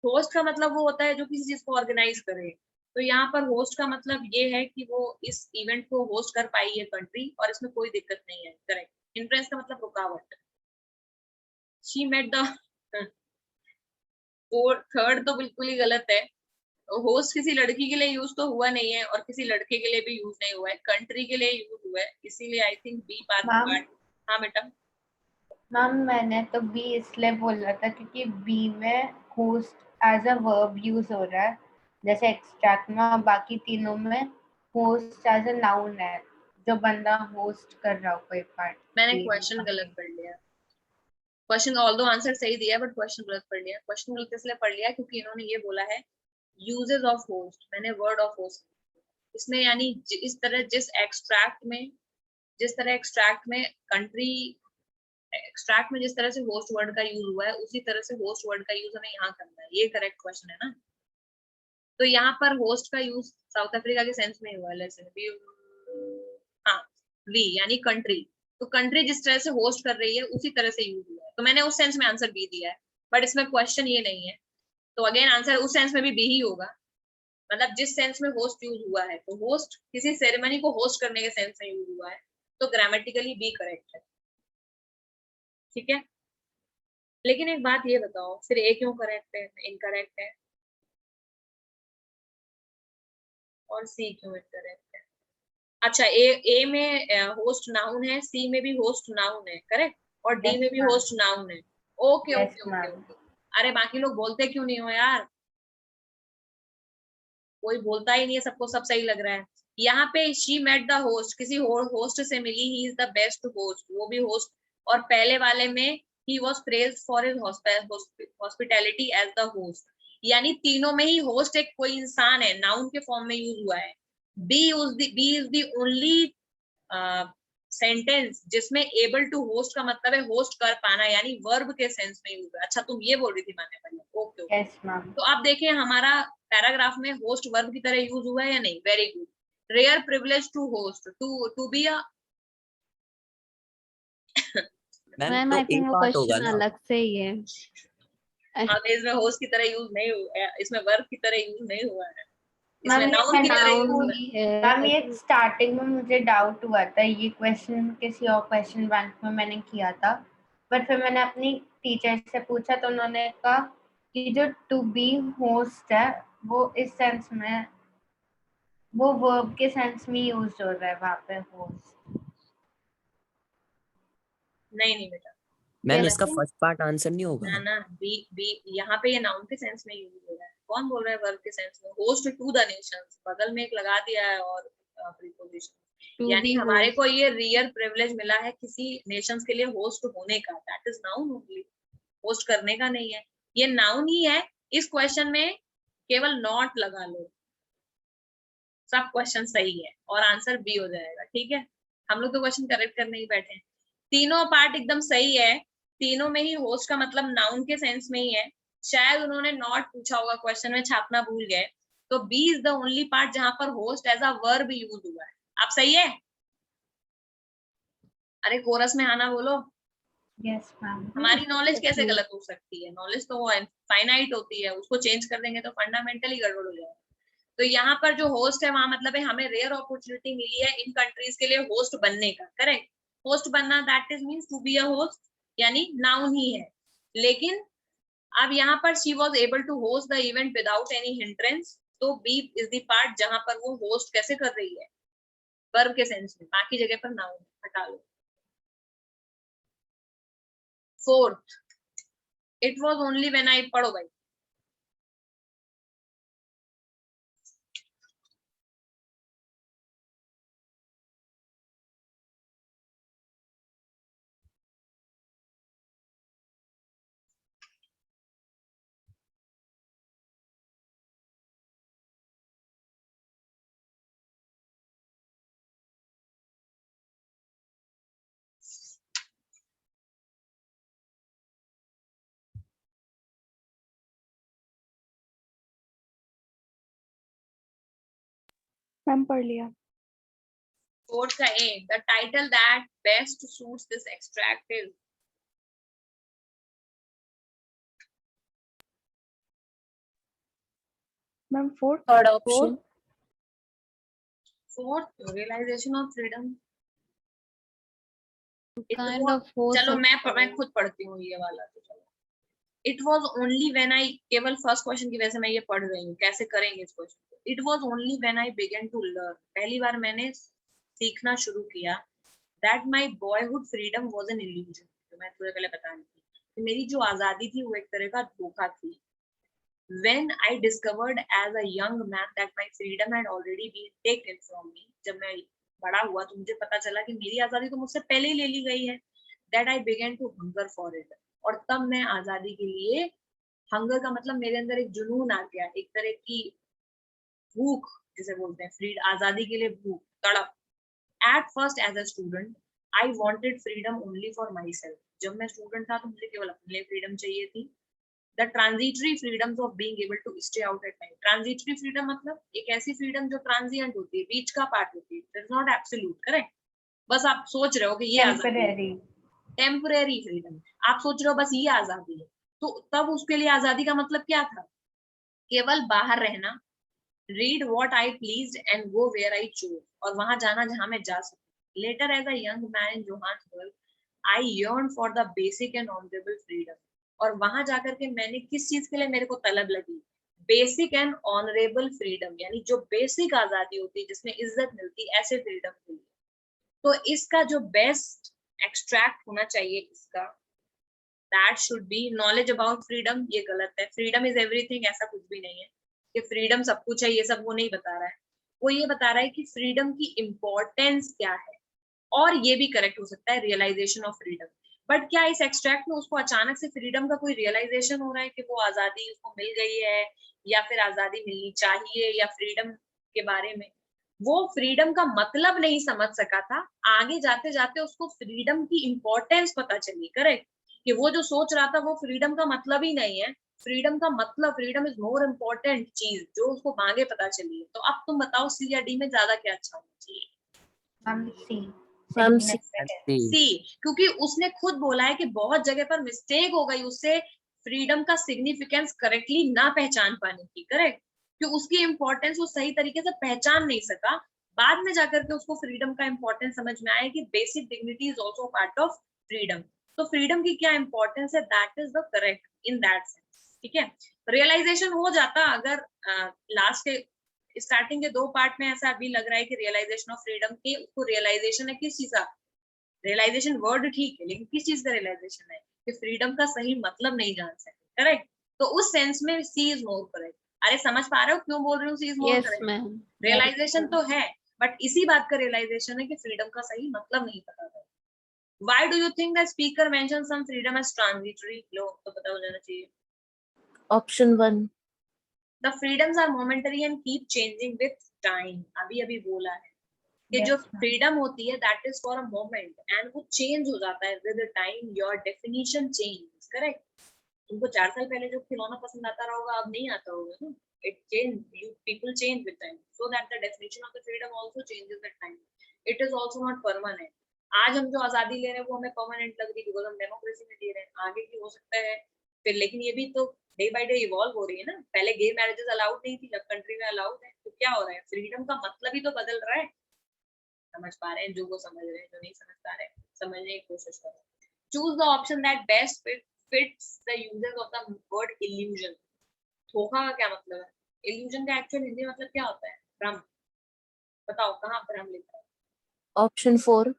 होस्ट का मतलब वो होता है जो किसी चीज को ऑर्गेनाइज करे। तो यहाँ पर होस्ट का मतलब ये है कि वो इस इवेंट को होस्ट कर पाई है कंट्री, और इसमें कोई दिक्कत नहीं है। करेक्ट। हिंड्रेंस का मतलब रुकावट। शी मेट द थर्ड तो बिल्कुल ही गलत है। होस्ट किसी लड़की के लिए यूज तो हुआ नहीं है, और किसी लड़के के लिए भी यूज नहीं हुआ है, कंट्री के लिए यूज हुआ है, इसीलिए आई थिंक बी पार्ट। हाँ बेटा। मैम मैंने तो बी इसलिए बोला था क्योंकि बी में host as a verb use हो रहा है जैसे एक्सट्रैक्ट में, और बाकी तीनों में होस्ट एज अ नाउन है, जो बंदा होस्ट कर रहा हो कोई पार्ट। मैंने क्वेश्चन गलत पढ़ लिया। क्वेश्चन ऑल्दो आंसर सही दिया बट क्वेश्चन गलत पढ़ लिया। क्वेश्चन गलत इसलिए पढ़ लिया क्योंकि इन्होंने ये बोला है यूजेस ऑफ होस्ट, मैंने वर्ड ऑफ होस्ट। इसमें यानी इस तरह जिस तरह एक्सट्रैक्ट में कंट्री, एक्सट्रैक्ट में जिस तरह से होस्ट वर्ड का यूज हुआ है, उसी तरह से होस्ट वर्ड का यूज हमें यहाँ करना है। ये करेक्ट क्वेश्चन है ना। तो यहाँ पर होस्ट का यूज साउथ अफ्रीका के सेंस में हुआ है। हाँ, वी यानी कंट्री। तो कंट्री जिस तरह से होस्ट कर रही है उसी तरह से यूज हुआ है, तो मैंने उस सेंस में आंसर बी दिया है। बट इसमें क्वेश्चन ये नहीं है, तो अगेन आंसर उस सेंस में भी बी ही होगा। मतलब जिस सेंस में होस्ट यूज हुआ है, तो होस्ट किसी सेरेमनी को होस्ट करने के सेंस में यूज हुआ है, तो ग्रामेटिकली बी करेक्ट है। ठीक है। लेकिन एक बात ये बताओ, फिर ए क्यों करेक्ट है, इनकरेक्ट है, और सी क्यों इनकरेक्ट है? अच्छा, ए में होस्ट नाउन है, सी में भी होस्ट नाउन है, करेक्ट, और डी Yes, में भी ma'am. होस्ट नाउन है। Okay Yes, okay okay ma'am. Okay. अरे बाकी लोग बोलते क्यों नहीं हो यार? कोई बोलता ही नहीं है, सबको सब सही लग रहा है। यहाँ पे शी मेट द होस्ट, किसी होस्ट से मिली, he is the best host, वो भी होस्ट। और पहले वाले में he was praised for his hospitality as the host, यानी तीनों में ही होस्ट एक कोई इंसान है, नाउन के फॉर्म में यूज हुआ है। B is the only sentence जिसमें एबल टू होस्ट का मतलब है होस्ट कर पाना, यानी वर्ब के सेंस में यूज है। अच्छा, तुम ये बोल रही थी मानने वाली। Okay okay. Yes, ma'am. तो आप देखिए हमारा पैराग्राफ में होस्ट वर्ब की तरह यूज हुआ है या नहीं? Very good. Rare privilege to host, to be a. Ma'am ma'am तो आई ए थिंक वो पार्ट होगा क्वेश्चन ना। अलग से ही है। इसमें होस्ट की तरह यूज नहीं हुआ है, इसमें वर्ब की तरह यूज नहीं हुआ है, मैम इसमें ये नाउन की तरह यूज हुआ नाउन है। ही है। मैम ये स्टार्टिंग में मुझे डाउट हुआ था, ये क्वेश्चन किसी और क्वेश्चन बैंक में मैंने किया था, बट फिर मैंने अपनी टीचर से पूछा तो उन्होंने कहा कि जो टू बी होस्ट है वो इस सेंस में, वो वर्ब के सेंस में यूज हो रहा है वहाँ पे होस्ट। नहीं नहीं बेटा, मैम गलत इसका है। फर्स्ट पार्ट आंसर नहीं होगा। ना ना, बी बी यहाँ पे ये नाउन के सेंस में यूज हो रहा है। कौन बोल रहा है वर्ब के सेंस में? होस्ट टू द नेशंस, बगल में एक लगा दिया है और प्रीपोजिशन, टू यानी बी हमारे को होस्ट। ये रियल प्रिविलेज मिला है किसी नेशंस के लिए होस्ट होने का। That is noun only, host करने का नहीं है। ये नाउन ही है। इस क्वेश्चन में केवल नॉट लगा लो, सब क्वेश्चन सही है और आंसर बी हो जाएगा। ठीक है, हम लोग तो क्वेश्चन करेक्ट करने ही बैठे हैं। तीनों पार्ट एकदम सही है, तीनों में ही होस्ट का मतलब नाउन के सेंस में ही है। शायद उन्होंने नॉट पूछा होगा क्वेश्चन में, छापना भूल गए। तो B is the only part जहां पर host as a verb use हुआ है। आप सही है? अरे कोरस में आना बोलो। Yes ma'am. हमारी नॉलेज कैसे गलत हो सकती है? नॉलेज तो वो फाइनाइट होती है, उसको चेंज कर देंगे तो फंडामेंटली गड़बड़ हो जाएगा। तो यहाँ पर जो होस्ट है वहां मतलब है हमें रेयर अपॉर्चुनिटी मिली है इन कंट्रीज के लिए होस्ट बनने का। करेक्ट, होस्ट बनना that is means to be a host, यानी नाउन ही है। लेकिन अब यहाँ पर she was able to host the event without any hindrance, तो बी इज द पार्ट जहां पर वो होस्ट कैसे कर रही है, वर्ब के सेंस में, बाकी जगह पर नाउन हटा लो। Fourth, it was only when I, पढ़ो भाई। मैम पढ़ लिया। Fourth का A, the title that best suits this extract is. Ma'am fourth. Third option. Fourth, realization of freedom. It Kind was, of हो चलो सकता मैं है। खुद पढ़ती हूँ ये वाला तो चलो. It was only when I, केवल फर्स्ट क्वेश्चन की वजह से मैं ये पढ़ रही हूँ, कैसे करेंगे इस क्वेश्चन को. It was only when I began to learn, पहली बार मैंने सीखना शुरू किया, that my boyhood freedom was an illusion. तो मैं थोड़े पहले बता रही थी कि मेरी जो आजादी थी वो एक तरह का धोखा थी. When I discovered as a young man that my freedom had already been taken from me, जब मैं बड़ा हुआ तो मुझे पता चला कि मेरी आजादी तो मुझसे पहले ही ले ली गई है. That I began to hunger for it. और तब मैं आजादी के लिए, हंगर का मतलब मेरे अंदर एक जुनून आ गया, एक तरह की भूख जिसे बोलते हैं, फ्रीड आजादी के लिए भूख, तड़प. At first as a student, I wanted freedom only for myself. जब मैं स्टूडेंट था तो मुझे केवल अपने लिए फ्रीडम चाहिए थी. The transitory freedoms of being able to stay out at night. Transitory freedom मतलब एक ऐसी फ्रीडम जो ट्रांजिएंट होती है, बीच का पार्ट होती है. It is not absolute, correct? बस आप सोच रहे हो कि ये आजादी है. टेम्पररी. Temporary freedom. आप सोच रहे हो बस ये आजादी है. तो तब उसके लिए आजादी का मतलब क्या था? केवल बाहर रहना, read what I pleased and go where I chose, और वहां जाना जहां मैं जा सकूं. Later as a young man in Johannesburg, I yearned for the basic and honorable freedom. और वहां जाकर के मैंने किस चीज के लिए मेरे को तलब लगी? बेसिक एंड ऑनरेबल फ्रीडम, यानी जो बेसिक आजादी होती है जिसमें इज्जत मिलती है, ऐसे फ्रीडम के लिए. तो इसका जो बेस्ट एक्सट्रैक्ट होना चाहिए इसका, that should be knowledge about freedom. ये गलत है. फ्रीडम इज एवरीथिंग, ऐसा कुछ भी नहीं है कि फ्रीडम सब कुछ है, ये सब वो नहीं बता रहा है. वो ये बता रहा है कि फ्रीडम की इम्पोर्टेंस क्या है. और ये भी करेक्ट हो सकता है, रियलाइजेशन ऑफ फ्रीडम. बट क्या इस एक्सट्रैक्ट में उसको अचानक से फ्रीडम का कोई रियलाइजेशन हो रहा है कि वो आजादी उसको मिल गई है, या फिर आजादी मिलनी चाहिए, या फ्रीडम के बारे में वो फ्रीडम का मतलब नहीं समझ सका था. आगे जाते जाते उसको फ्रीडम की इम्पोर्टेंस पता चली, करेक्ट, कि वो जो सोच रहा था वो फ्रीडम का मतलब ही नहीं है. फ्रीडम का मतलब, फ्रीडम इज मोर इम्पोर्टेंट चीज, जो उसको आगे पता चली है. तो अब तुम बताओ सी या डी में ज्यादा क्या अच्छा होना चाहिए? हम सी. मैम सी. सी, क्योंकि उसने खुद बोला है कि बहुत जगह पर मिस्टेक हो गई उससे फ्रीडम का सिग्निफिकेंस करेक्टली ना पहचान पाने की, करेक्ट, कि उसकी इंपॉर्टेंस वो सही तरीके से पहचान नहीं सका. बाद में जाकर के उसको फ्रीडम का इंपॉर्टेंस समझ में आया कि basic dignity is also part of freedom. तो फ्रीडम की क्या इंपॉर्टेंस है, that is the correct in that sense. ठीक है, रियलाइजेशन हो जाता अगर लास्ट के स्टार्टिंग के दो पार्ट में ऐसा अभी लग रहा है कि रियलाइजेशन ऑफ फ्रीडम के, उसको रियलाइजेशन है किस चीज का? रियलाइजेशन वर्ड ठीक है, लेकिन किस चीज का रियलाइजेशन है? कि फ्रीडम का सही मतलब नहीं जान सकते, करेक्ट. तो उस सेंस में सी इज मोर करेक्ट. अरे समझ पा रहे हो क्यों बोल रही हूँ she is more Yes, correct? ma'am. Realization तो है, बट इसी बात का रियलाइजेशन है कि फ्रीडम का सही मतलब नहीं पता था. Why do you think the speaker mentioned some freedom as transitory? लो तो पता हो जाना चाहिए. Option 1. The freedoms are momentary and keep changing with time. अभी अभी बोला है कि Yes, जो ma'am. फ्रीडम होती है that is for a moment and वो चेंज हो जाता है with time. Your definition change, correct. तुमको 4 साल पहले जो खिलौना पसंद आता रहा होगा अब नहीं आता होगा ना. It change, you people change with time, so that the definition of the freedom also changes with time. It is also not permanent. आज हम जो आजादी ले रहे हैं वो हमें परमानेंट लग रही है बिकॉज हम डेमोक्रेसी में जी रहे हैं. आगे की हो सकता है फिर, लेकिन ये भी तो डे बाय डे इवॉल्व हो रही है ना. पहले गे मैरिजेस अलाउड नहीं थी, अब कंट्री में अलाउड है. तो क्या हो रहा है, फ्रीडम का मतलब ही तो बदल रहा है. समझ पा रहे हैं जो वो समझ रहे हैं, जो नहीं समझ पा रहे समझने की कोशिश करो. Choose the option that best fits the uses of the word illusion. धोखा का क्या मतलब है? illusion का एक्चुअल हिंदी मतलब क्या होता है? भ्रम. बताओ कहाँ भ्रम लिखा है? Option 4.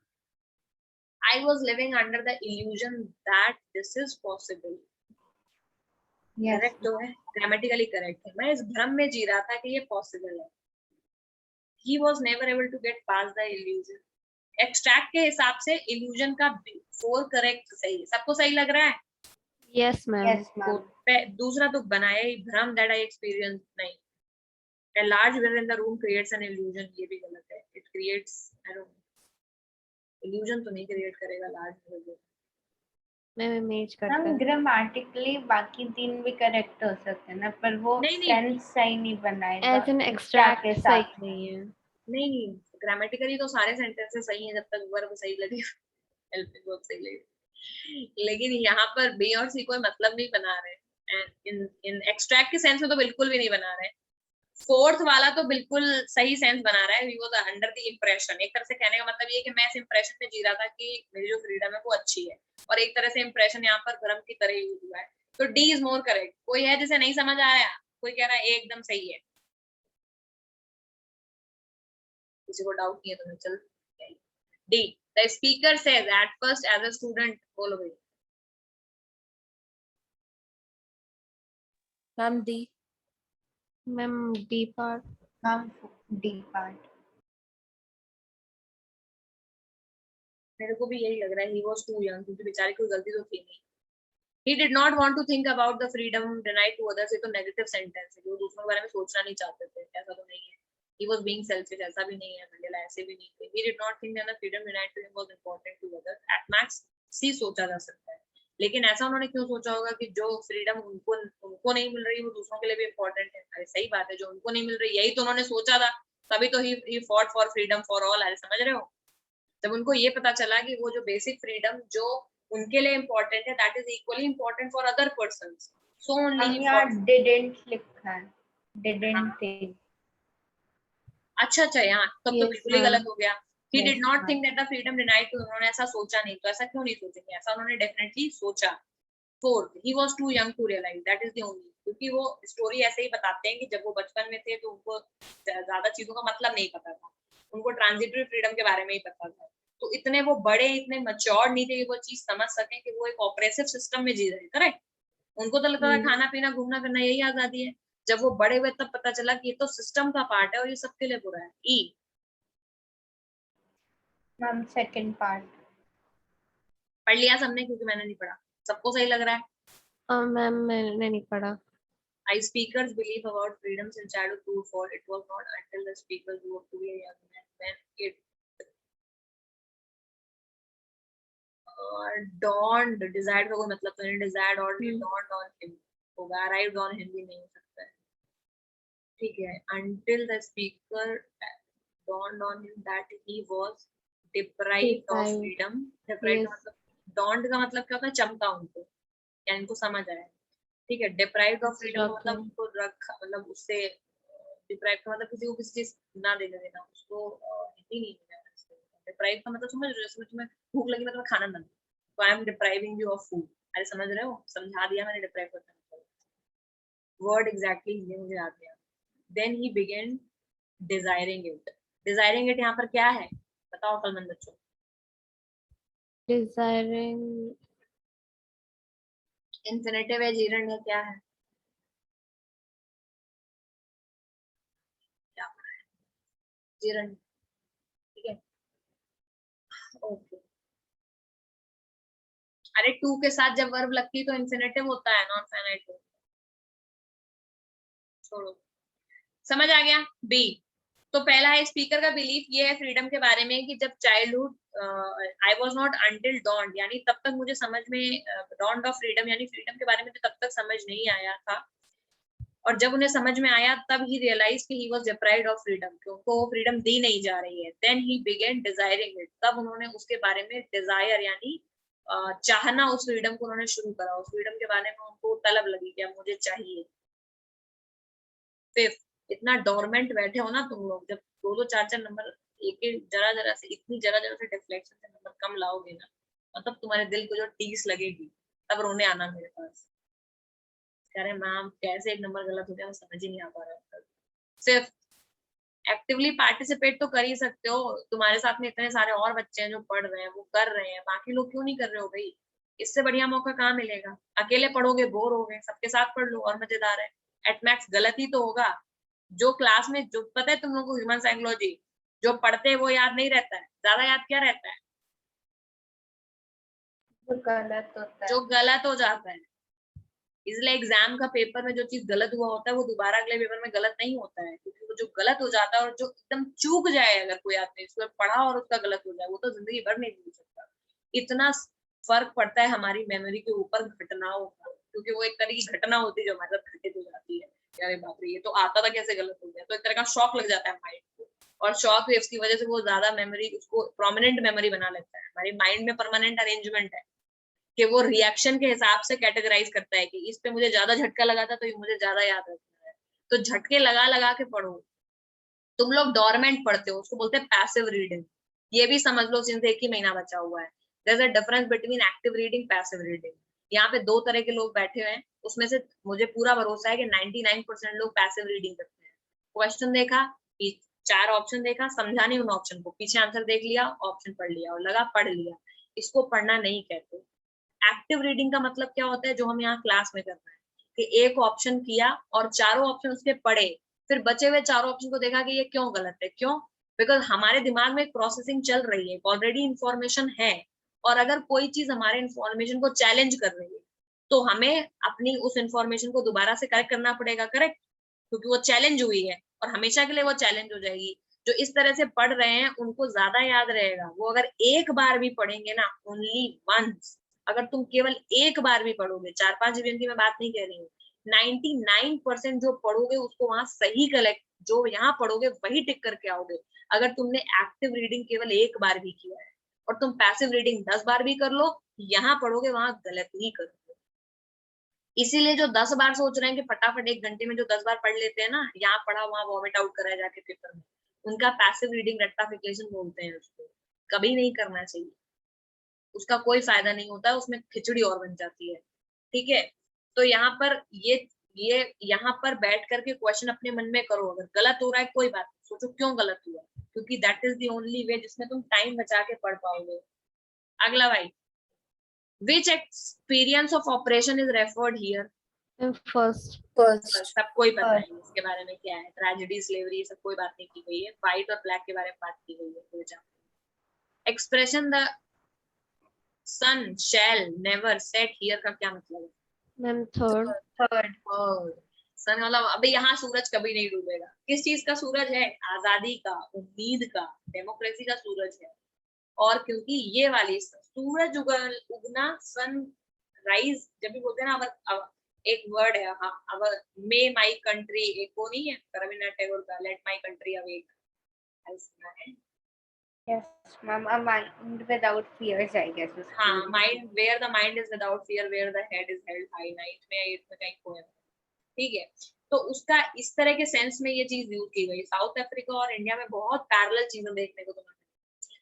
I was living under the illusion that this is possible. Yes. Correct तो है, ग्रामेटिकली करेक्ट है. मैं इस भ्रम में जी रहा था कि ये पॉसिबल है. He was never able to get past the illusion. Extract के हिसाब से illusion का 4 करेक्ट सही. सबको सही लग रहा है? Yes, ma'am. Yes, ma'am. दूसरा तो बनाया ही भ्रम, दैट आई एक्सपीरियंस नहीं. A large mirror in the room creates an illusion. ये भी गलत है. It creates, I don't know. Illusion तो नहीं create करेगा large mirror. मैं इमेज करता हम हूँ. ग्रामेटिकली बाकी 3 भी करेक्ट हो सकते हैं ना, पर वो नहीं, नहीं. सेंस सही नहीं बनाएगा. As an extract extract के सही साथ. नहीं है. नहीं, ग्रामेटिकली तो सारे सेंटेंसेस सही हैं जब तक वर्ब सही लगे, हेल्पिंग वर्ब सही लगे, लेकिन यहाँ पर बी और सी कोई मतलब नहीं बना रहे, एंड इन एक्सट्रैक्ट के सेंस में तो बिल्कुल भी नहीं बना रहे। फोर्थ वाला तो बिल्कुल सही सेंस बना रहा है, we was under the impression. एक तरह से कहने का मतलब ये है कि मैं इस इंप्रेशन में जी रहा था कि मेरी जो फ्रीडम है वो अच्छी है, और एक तरह से इंप्रेशन यहाँ पर भ्रम की तरह यूज हुआ है, तो डी इज मोर करेक्ट। कोई है जिसे नहीं समझ आ रहा है, कोई कह रहा है ए एकदम सही है, किसी को डाउट नहीं है तो मैं चल D. The speaker says at first as a student, बोलो भाई। Ma'am D. Ma'am D part. Ma'am D part. मेरे को भी यही लग रहा है, ही वाज टू यंग, क्योंकि बेचारे कोई गलती तो थी नहीं। He did not want to think about the freedom denied to others। ये तो नेगेटिव सेंटेंस है, वो दूसरों के बारे में सोचना नहीं चाहते थे, ऐसा तो नहीं है। He was being selfish, ऐसा भी नहीं है, मंडेला ऐसे भी नहीं थे। He did not think that the freedom denied to him was important to others। At max सी सोचा जा सकता है, लेकिन ऐसा उन्होंने क्यों सोचा होगा कि जो फ्रीडम उनको नहीं मिल रही वो दूसरों के लिए भी इम्पोर्टेंट है। अरे सही बात है, जो उनको नहीं मिल रही यही तो उन्होंने सोचा था, तभी तो he fought for freedom for all। अरे समझ रहे हो, जब उनको ये पता चला कि वो जो बेसिक फ्रीडम जो उनके लिए इम्पोर्टेंट है, that is equally important for other persons, so हम ओनली यहाँ डिडंट लिखा है, डिडंट थिंक। अच्छा अच्छा, यहाँ तब तो Yes, बिल्कुल ही ma'am. गलत हो गया। He did Yes, not ma'am. think that the freedom denied to, उन्होंने ऐसा सोचा नहीं, तो ऐसा क्यों नहीं सोचेंगे, ऐसा उन्होंने डेफिनेटली सोचा। Fourth, he was too young to realize, that is the only, क्योंकि वो स्टोरी ऐसे ही बताते हैं कि जब वो बचपन में थे तो उनको ज्यादा चीजों का मतलब नहीं पता था, उनको ट्रांजिटरी फ्रीडम के बारे में ही पता था। तो इतने वो बड़े, इतने मैच्योर नहीं थे कि वो चीज समझ सके कि वो एक ऑपरेसिव सिस्टम में जी रहे, करेक्ट। उनको तो लगता था खाना पीना घूमना फिरना यही आजादी है। जब वो बड़े हुए तब पता चला कि ये तो सिस्टम का पार्ट है और ये सबके लिए बुरा है। ई। Ma'am second part. पढ़ लिया सबने, क्योंकि मैंने नहीं पढ़ा, सबको सही लग रहा है। मैम मैंने नहीं पढ़ा। I speakers belief about freedoms in childhood true or false। It was not until the speakers grew up to be a young man when it dawned, desired का कोई मतलब तो नहीं, desired or dawned on him होगा, arrived on him भी नहीं हो सकता है, ठीक है। Until the speaker dawned on him that he was deprived of freedom। deprived का मतलब, dawned का मतलब क्या होता है, चमका उनको, या इनको समझ आया, ठीक है। deprived of freedom का मतलब उनको रखा, मतलब उससे deprived का मतलब किसी को किसी चीज ना देने देना, उसको हिंदी नहीं है। deprived का मतलब समझ रहे हो, जैसे तुम्हें भूख लगी मैं तुम्हें खाना ना दूं, तो I am depriving you of food। अरे समझ रहे हो, समझा दिया मैंने deprive करना वर्ड एग्जैक्टली ये मुझे याद गया। Then he began desiring it. Desiring it यहाँ पर क्या है बताओ कलमंद बच्चों। डिजायरिंग इंफिनिटिव है, जीरंड है, क्या है, क्या है जीरंड, ठीक है ओके। अरे टू के साथ जब वर्ब लगती है तो इंफिनिटिव होता है, नॉन फाइनाइट। छोड़ो, समझ आ गया। बी, तो पहला है स्पीकर का बिलीफ ये है फ्रीडम के बारे में कि जब childhood I was not until dawned, यानी तब तक मुझे समझ में डॉन्ड ऑफ फ्रीडम यानी फ्रीडम के बारे में तो तब तक समझ नहीं आया था, और जब उन्हें समझ में आया तब ही रियलाइज कि he was deprived of freedom, उनको वो फ्रीडम दी नहीं जा रही है। Then he began desiring it, तब उन्होंने उसके बारे में डिजायर यानी चाहना उस फ्रीडम को उन्होंने शुरू करा, उस फ्रीडम के बारे में उनको तलब लगी कि अब मुझे चाहिए। फिफ्थ, इतना डोरमेंट बैठे हो ना तुम लोग, जब दो दो चार चार नंबर एक एक जरा जरा से, इतनी जरा जरा से डिफ्लेक्शन से नंबर कम लाओगे ना, मतलब तुम्हारे दिल को जो टीस लगेगी तब रोने आना मेरे पास, कह रहे मैम कैसे एक नंबर गलत हो गया, समझ ही नहीं आ पा रहा। सिर्फ एक्टिवली पार्टिसिपेट तो कर ही सकते हो, तुम्हारे साथ में इतने सारे और बच्चे हैं जो पढ़ रहे हैं, वो कर रहे हैं, बाकी लोग क्यों नहीं कर रहे हो भाई। इससे बढ़िया मौका कहाँ मिलेगा, अकेले पढ़ोगे बोर हो गए, सबके साथ पढ़ लो और मजेदार है। एट मैक्स गलती तो होगा, जो क्लास में जो पता है तुम लोगों को ह्यूमन साइकोलॉजी, जो पढ़ते हैं वो याद नहीं रहता है, ज्यादा याद क्या रहता है, जो गलत होता है, जो गलत हो जाता है। इसलिए एग्जाम का पेपर में जो चीज गलत हुआ होता है वो दोबारा अगले पेपर में गलत नहीं होता है, क्योंकि वो जो गलत हो जाता है और जो एकदम चूक जाए, अगर कोई आदमी उसको पढ़ा और उसका गलत हो जाए, वो तो जिंदगी भर नहीं भूल सकता। इतना फर्क पड़ता है हमारी मेमोरी के ऊपर घटनाओं का, क्योंकि वो एक तरह की घटना होती है जो हमारे साथ घटित हो जाती है, अरे बाप रे ये तो आता था कैसे गलत हो गया, तो एक तरह का शॉक लग जाता है माइंड को, और शॉक वेव्स की वजह से वो ज्यादा मेमोरी, उसको प्रोमिनेंट मेमोरी बना लेता है। हमारे माइंड में परमानेंट अरेंजमेंट है कि वो रिएक्शन के हिसाब से कैटेगराइज करता है कि इस पे मुझे ज्यादा झटका लगा था तो ये मुझे ज्यादा याद रखना है। तो झटके लगा लगा के पढ़ो। तुम लोग डोरमेंट पढ़ते हो, उसको बोलते हैं पैसिव रीडिंग। ये भी समझ लो, सिंस एक ही महीना बचा हुआ है। There is a difference between active reading, passive reading. यहाँ पे दो तरह के लोग बैठे हुए हैं, उसमें से मुझे पूरा भरोसा है कि 99% लोग पैसिव रीडिंग करते हैं। क्वेश्चन देखा, 4 ऑप्शन देखा, समझा नहीं उन ऑप्शन को, पीछे आंसर देख लिया, ऑप्शन पढ़ लिया और लगा पढ़ लिया। इसको पढ़ना नहीं कहते। एक्टिव रीडिंग का मतलब क्या होता है, जो हम यहाँ क्लास में कर रहे हैं कि एक ऑप्शन किया और चारों ऑप्शन उसके पढ़े, फिर बचे हुए चारों ऑप्शन को देखा कि ये क्यों गलत है। क्यों? बिकॉज हमारे दिमाग में एक प्रोसेसिंग चल रही है, ऑलरेडी इंफॉर्मेशन है, और अगर कोई चीज हमारे इंफॉर्मेशन को चैलेंज कर रही है तो हमें अपनी उस इंफॉर्मेशन को दोबारा से करेक्ट करना पड़ेगा। करेक्ट? क्योंकि वो चैलेंज हुई है और हमेशा के लिए वो चैलेंज हो जाएगी। जो इस तरह से पढ़ रहे हैं उनको ज्यादा याद रहेगा। वो अगर एक बार भी पढ़ेंगे ना, ओनली वंस, अगर तुम केवल एक बार भी पढ़ोगे, 4-5 रिवीजन की मैं बात नहीं कह रही हूँ, 99% जो पढ़ोगे उसको वहां सही कलेक्ट, जो यहाँ पढ़ोगे वही टिक करके आओगे। अगर तुमने एक्टिव रीडिंग केवल एक बार भी किया है और तुम पैसिव रीडिंग 10 बार भी कर लो, यहाँ पढ़ोगे वहां गलत ही करोगे। इसीलिए जो 10 बार सोच रहे हैं कि फटाफट 1 घंटे में जो 10 बार पढ़ लेते हैं ना, यहाँ पढ़ा वहां वॉमिट आउट करा जाके पेपर में, उनका पैसिव रीडिंग रेक्टिफिकेशन बोलते हैं उसको। कभी नहीं करना चाहिए, उसका कोई फायदा नहीं होता, उसमें खिचड़ी और बन जाती है। ठीक है? तो यहाँ पर ये यहाँ पर बैठ करके क्वेश्चन अपने मन में करो। अगर गलत हो रहा है कोई बात नहीं, सोचो क्यों गलत हुआ, क्योंकि that is the only way जिसमें तुम टाइम बचा के पढ़ पाओगे। अगला भाई, which experience of operation is referred here? First. सबको ही पता है इसके बारे में क्या है। ट्रेजेडी, स्लेवरी, सब कोई बात नहीं की गई है। व्हाइट और ब्लैक के बारे में बात की गई है। Expression the sun shall never set here का क्या मतलब है? Ma'am third. थर्ड। सन मतलब अभी यहाँ सूरज कभी नहीं डूबेगा। किस चीज का सूरज है? आजादी का, उम्मीद का, डेमोक्रेसी का सूरज है। और क्योंकि ये वाली सूरज उगना, सन राइज, जब भी बोलते हैं ना, अवर एक वर्ड है, अवर मे माई कंट्री, एक वो नहीं है रविन्द्रनाथ टैगोर का, लेट माई कंट्री अवेक, सुना है? Yes, ma'am. A mind without fears, I guess. हाँ, mind, where the mind is without fear, where the head is held high, night में इसमें कहीं पोएम। ठीक है? तो उसका इस तरह के सेंस में ये चीज यूज की गई। साउथ अफ्रीका और इंडिया में बहुत पैरेलल चीजें देखने को तुम्हें।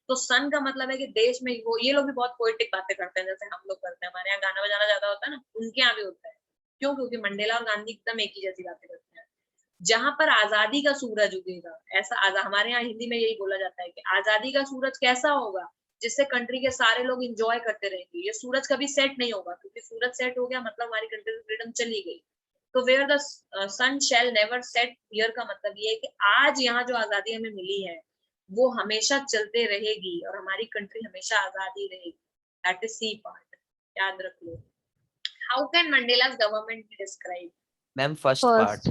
तो सन का मतलब है कि देश में वो, ये लोग भी बहुत पोएटिक बातें करते हैं जैसे हम लोग करते हैं। हमारे यहाँ गाना बजाना ज्यादा होता है ना, उनके यहाँ भी होता है। क्यों? क्योंकि मंडेला और गांधी एकदम एक ही जैसी बातें करते हैं। जहां पर आजादी का सूरज उगेगा, ऐसा हमारे यहाँ हिंदी में यही बोला जाता है कि आजादी का सूरज कैसा होगा, जिससे कंट्री के सारे लोग इंजॉय करते रहेंगे। ये सूरज कभी सेट नहीं होगा, क्योंकि सूरज सेट हो गया मतलब हमारी कंट्री से फ्रीडम चली गई। तो where the sun shall never set here का मतलब ये है कि आज यहाँ जो आजादी हमें मिली है वो हमेशा चलते रहेगी और हमारी कंट्री हमेशा आजादी रहेगी। दैट इज सी पार्ट, याद रख लो। How can Mandela's government be describe? Ma'am first part.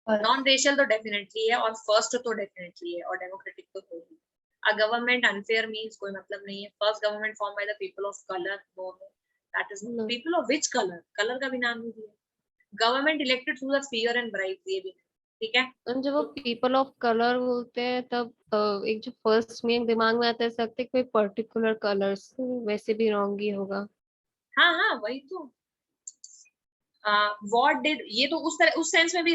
Non racial तो डेफिनेटली है, और फर्स्ट तो डेफिनेटली है, और डेमोक्रेटिक तो होगी। अ गवर्नमेंट अनफेयर मींस कोई मतलब नहीं है। First government form by the people of colour, no no, that is No. People of which colour, colour का भी नाम नहीं दिया। Government elected through the fear and bribes, ये भी। ठीक है? और जब वो पीपल ऑफ कलर बोलते हैं तब एक जो फर्स्ट में दिमाग में आता है सकते कोई पर्टिकुलर कलर्स, वैसे भी रॉन्ग ही होगा। हाँ हाँ, वही तो। व्हाट डिड, ये तो उस तरह उस सेंस में भी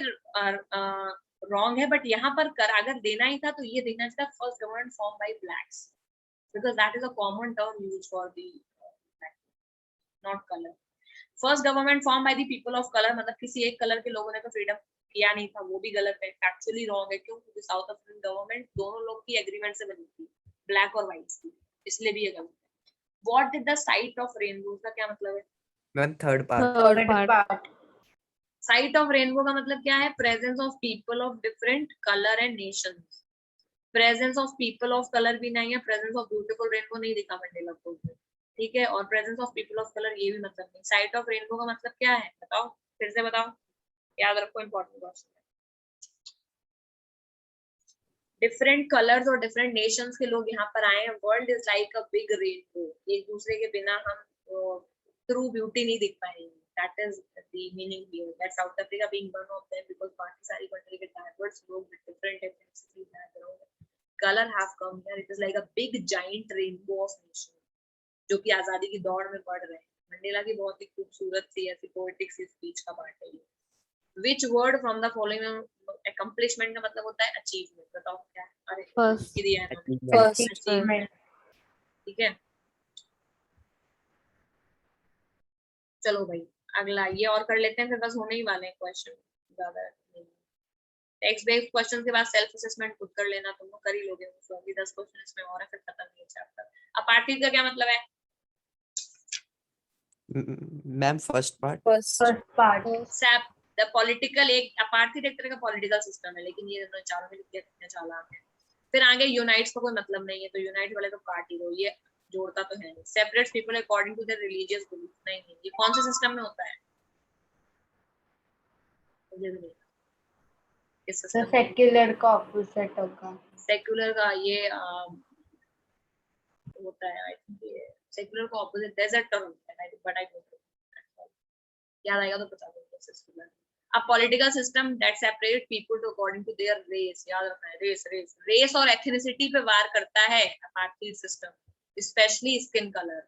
रॉन्ग है, बट यहाँ पर कर अगर देना ही था तो ये देना चाहिए first government form bye blacks, because that is a common term used for the not colour. First government form by the people of colour मतलब किसी एक कलर के लोगों ने तो फ्रीडम किया नहीं था, वो भी गलत है, फैक्चुअली रॉन्ग है। क्यों? क्योंकि साउथ अफ्रीकन गवर्नमेंट दोनों लोग की एग्रीमेंट से बनी थी, ब्लैक और व्हाइट की, इसलिए भी ये गलत है। What did the site of rainbow का क्या मतलब है? Ma'am third part. Third part. Site of rainbow का मतलब क्या है? Presence of people of different colour and Nations. Presence of people of colour भी नहीं है, प्रेजेंस ऑफ ब्यूटीफुल रेनबो नहीं दिखा मंडेला को। ठीक है? और presence of people of colour ये भी मतलब नहीं। साइट ऑफ रेनबो का मतलब क्या है बताओ, फिर से बताओ, याद रखो, इंपॉर्टेंट क्वेश्चन है। डिफरेंट कलर्स और डिफरेंट नेशंस के लोग यहाँ पर आए हैं। World is like a big rainbow, एक दूसरे के बिना हम ट्रू ब्यूटी नहीं दिख पाएंगे। That is the meaning here, that south Africa being one of them, because बाकी सारी कंट्री के डाइवर्स लोग with different ethnicities color have come here. It is like a big giant rainbow of nation जो कि आजादी की दौड़ में बढ़ रहे हैं. मंडेला की बहुत ही खूबसूरत सी ऐसी पोएटिक सी स्पीच का पार्ट है ये. Which word from the following accomplishment का मतलब होता है achievement. बताओ क्या है? अरे First. ये दिया है ना. First. Achievement. ठीक है. चलो भाई अगला ये और कर लेते हैं फिर बस होने ही वाले हैं क्वेश्चन ज्यादा नहीं. टेक्स्ट बेस्ड क्वेश्चन के बाद सेल्फ असेसमेंट खुद कर लेना तुम लोग कर ही लोगे. तो अभी 10 क्वेश्चन इसमें और है फिर खत्म नहीं चैप्टर. अपार्थिव का क्या मतलब है? Ma'am first part. First. part. SAP the political एक अपार्थिव एक तरह का पॉलिटिकल सिस्टम है लेकिन ये दोनों चारों में लिख के कितने चालाक है. फिर आगे यूनाइट्स का कोई मतलब नहीं है तो यूनाइट वाले तो काट ही दो. ये जोड़ता तो है नहीं. Separates people according to their religious belief. नहीं नहीं ये कौन से सिस्टम में होता है? मुझे भी नहीं इस तो सिस्टम में. सेक्युलर का ऑपोजिट होगा. सेक्युलर का ये होता है आई थिंक ये सेक्युलर का ऑपोजिट डेजर्ट टर्म है बट आई डोंट नो. याद आएगा तो बता दूंगा. Secular a political system that separate people to according to their race. याद रखना है रेस और एथनिसिटी पे वार करता है apartheid system. Specially skin colour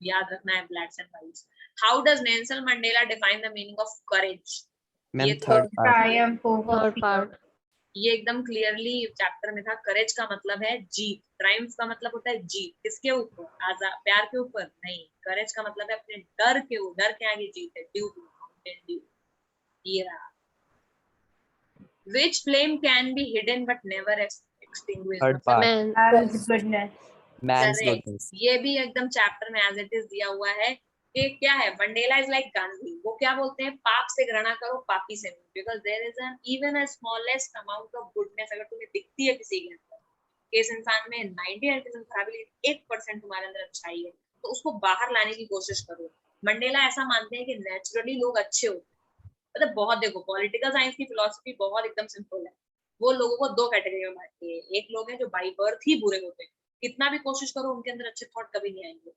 याद रखना है. Blacks and whites. How does Nelson Mandela define the meaning of courage? Ma'am ये third part. Triumph over Third fear. part. ये एकदम क्लियरली चैप्टर में था. करेज का मतलब है जीत. ट्रायम्फ का मतलब होता है जीत. किसके ऊपर? आजाद प्यार के ऊपर नहीं. करेज का मतलब है अपने डर के ऊपर. डर के आगे जीत है. ड्यू. ये रहा. Which flame can be hidden but never extinguished? Third part. Man. Man's goodness. Man's Correct. goodness. ये भी एकदम चैप्टर में एज इट इज दिया हुआ है कि क्या है. Mandela is like Gandhi. वो क्या बोलते हैं? पाप से घृणा करो पापी से नहीं. Because there is an even a smallest amount of goodness अगर तुम्हें दिखती है किसी के अंदर कि इस इंसान में 99% खराबी 1% तुम्हारे अंदर अच्छाई है तो उसको बाहर लाने की कोशिश करो. मंडेला ऐसा मानते हैं कि नेचुरली लोग अच्छे होते हैं. मतलब बहुत देखो पॉलिटिकल साइंस की फिलॉसफी बहुत एकदम सिंपल है. वो लोगों को दो कैटेगरी में बांटती है. एक लोग हैं जो बाई बर्थ ही बुरे होते हैं. कितना भी कोशिश करो उनके अंदर अच्छे थॉट कभी नहीं आएंगे.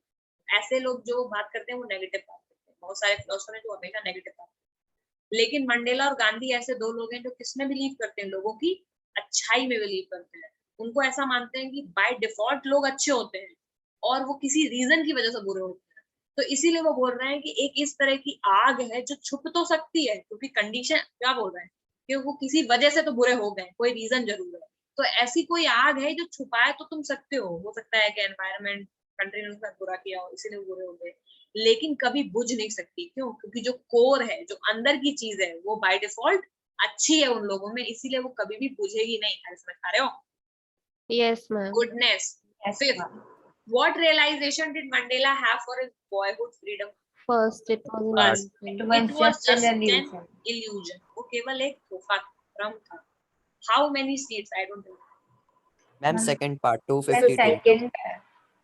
ऐसे लोग जो बात करते हैं वो नेगेटिव बात करते हैं. बहुत सारे फिलोसफर हैं जो हमेशा नेगेटिव बात करते हैं. लेकिन मंडेला और गांधी ऐसे दो लोग हैं जो किसमें बिलीव करते हैं? लोगों की अच्छाई में बिलीव करते हैं. उनको ऐसा मानते हैं कि बाय डिफॉल्ट लोग अच्छे होते हैं और वो किसी रीजन की वजह से बुरे होते हैं. तो इसीलिए वो बोल रहे हैं कि एक इस तरह की आग है जो छुप तो सकती है क्योंकि कंडीशन क्या बोल रहे हैं कि वो किसी वजह से तो बुरे हो गए. कोई रीजन जरूर है. तो ऐसी कोई आग है जो छुपाए तो तुम सकते हो सकता है कि एनवायरनमेंट कंट्री ने उसका बुरा किया हो इसीलिए वो बुरे हो गए. लेकिन कभी बुझ नहीं सकती. क्यों? क्योंकि जो कोर है जो अंदर की चीज है वो बाय डिफॉल्ट अच्छी है उन लोगों में. इसीलिए वो कभी भी बुझेगी नहीं. समझ पा रहे हो? Yes, ma'am. Goodness. Yes, Fifth, ma'am. what realization did Mandela have for his boyhood freedom? First, it was बस. an It illusion. It was just an illusion. illusion. वो केवल एक धोखा भ्रम था. How many seats? I don't know. Ma'am ma'am, second part The 252. second है.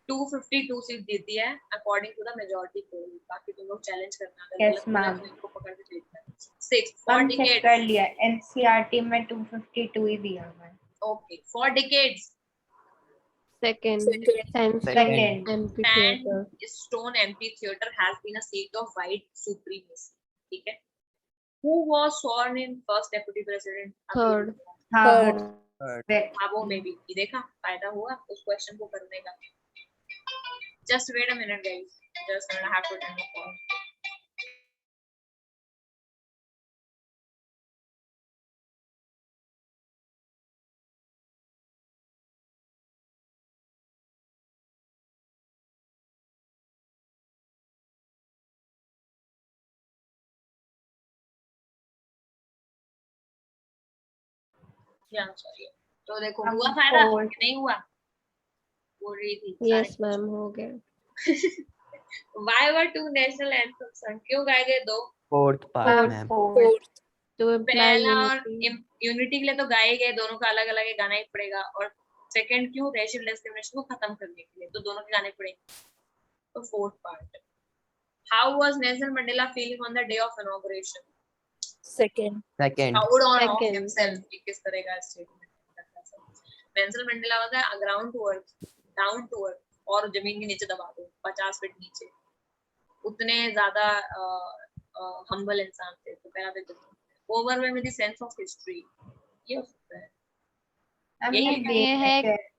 252 सीट देती है according to the majority poll. बाकी तुम लोग चैलेंज करना अगर Yes, गलत बोला ma'am. तो इनको पकड़ के देखना. 6 4 हम चेक decades. कर लिया. NCERT में 252 ही दिया हुआ है. Okay, 4 decades. Second, Second. Second. amphitheater. Sandstone amphitheater has been a seat of white supremacy. ठीक है. Who was sworn in first deputy president? Third. हाँ Third. वो वो में भी ये देखा फायदा हुआ उस क्वेश्चन को करने का. Just wait a minute guys. Just I have to turn the call. Yeah, sorry. तो देखो हम हुआ फायदा four. कि नहीं हुआ? बोल रही थी. Yes, ma'am. हो गया. Why were two national anthems sung? क्यों गाए गए दो? Fourth part ma'am. Fourth. To imply पहला और unity. यूनिटी के लिए तो गाए गए दोनों का अलग अलग गाना ही पड़ेगा. और सेकंड क्यों? रेशियल डिस्क्रिमिनेशन को खत्म करने के लिए तो दोनों के गाने पड़ेंगे. तो fourth part. How was Nelson Mandela feeling on the day of inauguration? Second. Second. Proud on of Second. himself. कि किस तरह का स्टेटमेंट. नेल्सन मंडेला होता है ground to earth, down to earth और जमीन के नीचे दबा दो 50 फीट नीचे. उतने ज्यादा हम्बल इंसान थे. तो पहला तो overwhelm with the sense of history. ये हो सकता है. हम यही ये ये है देख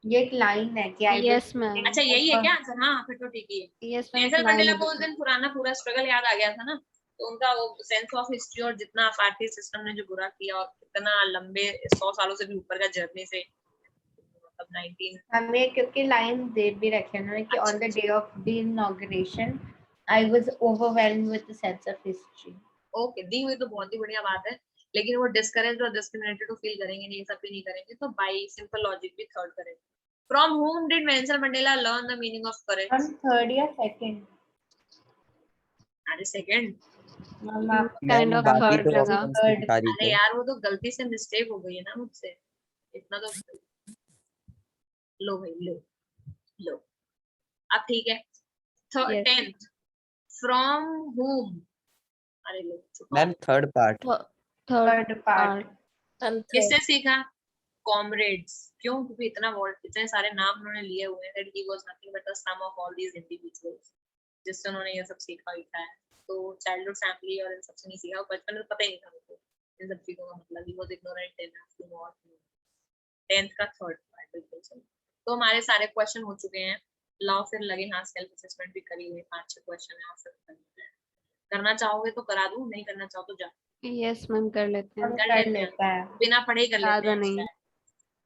ये एक लाइन है कि आई Yes, ma'am. अच्छा यही है क्या आंसर? हाँ फिर तो ठीक ही है। Yes, ma'am. Nelson line Mandela है को उस बिल्कुल। दिन पुराना पूरा स्ट्रगल याद आ गया था ना, तो उनका वो सेंस ऑफ हिस्ट्री और जितना अपार्थाइड सिस्टम ने जो बुरा किया और कितना लंबे 100 सालों से भी ऊपर का जर्नी से मतलब 19 हमें क्योंकि लाइन दे भी रखे ना कि on the day of the inauguration I was overwhelmed with the sense of history. Okay दी हुई तो बहुत ही बढ़िया बात है, लेकिन वो डिस्करेज और डिस्क्रिमिनेटेड तो फील करेंगे नहीं, ये सब भी नहीं करेंगे, तो बाय सिंपल लॉजिक भी थर्ड करेंगे। From whom did Nelson Mandela learn the meaning of करेज? हम थर्ड या सेकंड? अरे सेकंड। हम Kind मैम of बाकी third तो लगा। ऑप्शंस नहीं बता रही अरे थे। यार वो तो गलती से मिस्टेक हो गई है ना मुझसे, इतना तो लो भाई लो लो। अब ठीक है, Yes. 10th फ्रॉम whom, अरे लो चुप ma'am third part. Third third part. I'm third. किससे सीखा? कॉमरेड्स। क्यों? क्योंकि इतने सारे नाम उन्होंने लिए हुए हैं that he was nothing but the sum of all these individuals, जिससे उन्होंने ये सब सीखा हुआ है। तो चाइल्डहुड फैमिली और इन सब से नहीं सीखा, बचपन में तो पता ही नहीं था उनको इन सब चीजों का मतलब। he was ignorant enough to not know। 10th का थर्ड पार्ट बिल्कुल सही। तो हमारे सारे क्वेश्चन हो चुके हैं। लाओ फिर लगे हाथ, सेल्फ असेसमेंट भी करी हुई, 5-6 क्वेश्चन है, आप सब करना चाहोगे तो करा दूं, नहीं करना चाहो तो जा Yes, ma'am. कर लेते हैं। हम कर कर लेते हैं, लेता है। बिना पढ़े ही कर लेते ज्यादा हैं। नहीं।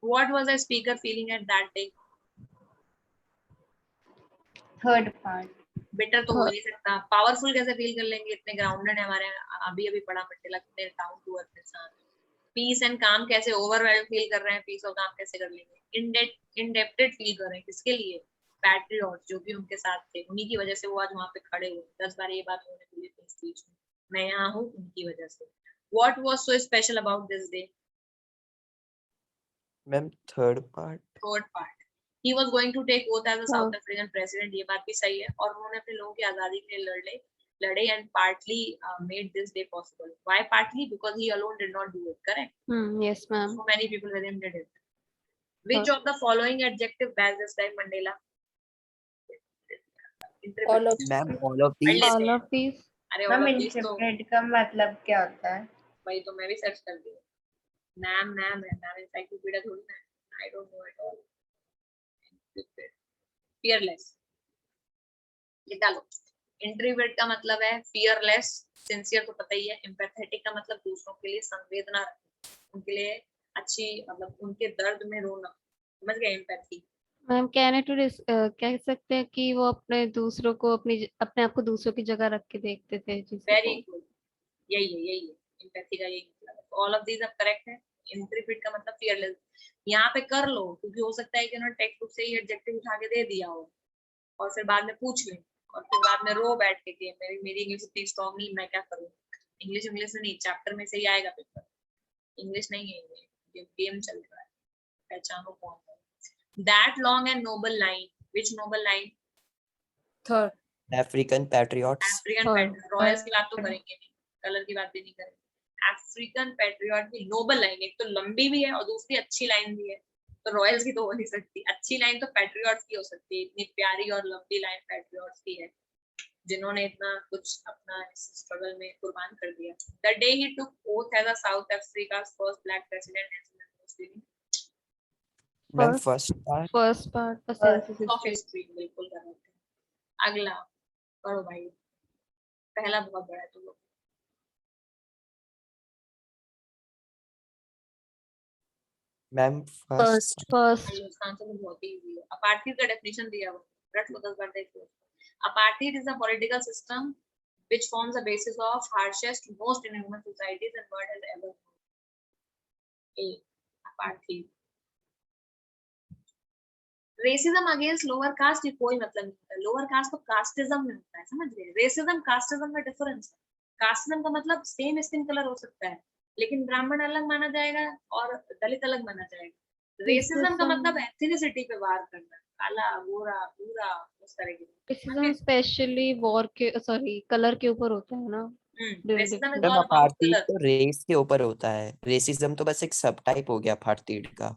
What was the speaker feeling at that day? Third part. Better तो हो ही नहीं सकता। पावरफुल कैसे फील कर लेंगे, इतने ग्राउंडेड है हमारे, अभी अभी पढ़ा मंडेला कितने डाउन टू अर्थ इंसान। पीस एंड काम कैसे ओवरवेल्म फील कर रहे हैं, पीस और काम कैसे कर लेंगे। इंडेप्टेड फील कर रहे हैं किसके लिए? पैट्रियट जो भी उनके साथ थे, उन्हीं की वजह से वो आज वहां पे खड़े हुए। 10 बार ये बात उन्होंने बोली थी स्पीच में, मैं यहाँ हूँ उनकी वजह से। What was so special about this day? Ma'am third part. Third part, he was going to take oath as a हाँ। South African president, ये बात भी सही है। और उन्होंने अपने लोगों की आजादी के लिए लड़े and partly made this day possible. Why partly? Because he alone did not do it, correct? Yes, ma'am. So many people with him did it. Which of the following adjective best describe Mandela? All of ma'am all of पढ़ दीज। लेते All हैं। of these. अरे मैम all of these तो इंटरप्रेट का मतलब क्या होता है? भाई तो मैं भी सर्च कर दी। मैम मैम है, मैम encyclopedia थोड़ी ना है। I don't know at all. Fearless, ये डालो। इंट्रोवर्ट का मतलब है फियरलेस, सिंसियर तो पता ही है। एम्पैथेटिक का मतलब दूसरों के लिए संवेदना रखना, उनके लिए अच्छी, मतलब उनके दर्द में रोना, समझ गए? एम्पैथी। मैम कहने टू कह सकते हैं कि वो अपने दूसरों को अपने आप को दूसरों की जगह रख के देखते थे जिसको। वेरी गुड, यही है एम्पैथी का, यही मतलब है। ऑल ऑफ दीज अब करेक्ट है। इंट्रोवर्ट का मतलब फियरलेस। यहाँ पे कर लो, क्योंकि हो सकता है कि उन्होंने टेक्स्ट बुक से ही एडजेक्टिव उठा के दे दिया हो और फिर बाद में पूछ लें और फिर बाद में रो बैठ के कि मेरी इंग्लिश इतनी स्ट्रॉन्ग नहीं, मैं क्या करूँ। इंग्लिश से नहीं, चैप्टर में से ही आएगा पेपर। इंग्लिश नहीं है ये गेम चल रहा है, पहचानो कौन है। That long and noble line, which noble line? third. African patriots. African royals की बात तो करेंगे नहीं, कलर की बात भी नहीं करेंगे। अफ्रीकन पैट्रियट की नोबल लाइन, एक तो लंबी भी है और दूसरी अच्छी लाइन भी है, तो रॉयल्स की तो हो नहीं सकती। अच्छी लाइन तो पैट्रियट्स की हो सकती है, इतनी प्यारी और लंबी लाइन पैट्रियट्स की है जिन्होंने इतना कुछ अपना इस स्ट्रगल में कुर्बान कर दिया। The day he took oath as a South Africa's first black president, ma'am first part. First part का सेंस ऑफ हिस्ट्री, बिल्कुल करेक्ट है। अगला करो भाई, पहला बहुत बड़ा है तुम लोग। Ma'am first. फर्स्ट इसका आंसर तो बहुत ही इजी है। अपार्थाइड का डेफिनेशन दिया हुआ है, रट लो 10 बार देख लो। Apartheid is a political system which forms the basis of harshest, most inhuman societies and world has ever known. A. Apartheid. Racism against lower caste की कोई मतलब नहीं होता। लोअर कास्ट तो कास्टिज्म में होता है, समझ गए? रेसिज्म कास्टिज्म में डिफरेंस है। कास्टिज्म का मतलब सेम स्किन कलर हो सकता है, लेकिन ब्राह्मण अलग माना जाएगा और दलित अलग माना जाएगा। रेसिज्म का मतलब एथनिसिटी पे वार करना, काला गोरा भूरा उस तरह की। रेसिज्म स्पेशली वॉर के कलर के ऊपर होता है ना। Racism is ma'am all about apartheid colour. तो रेस के ऊपर होता है, रेसिज्म तो बस एक सब टाइप हो गया अपार्थाइड का।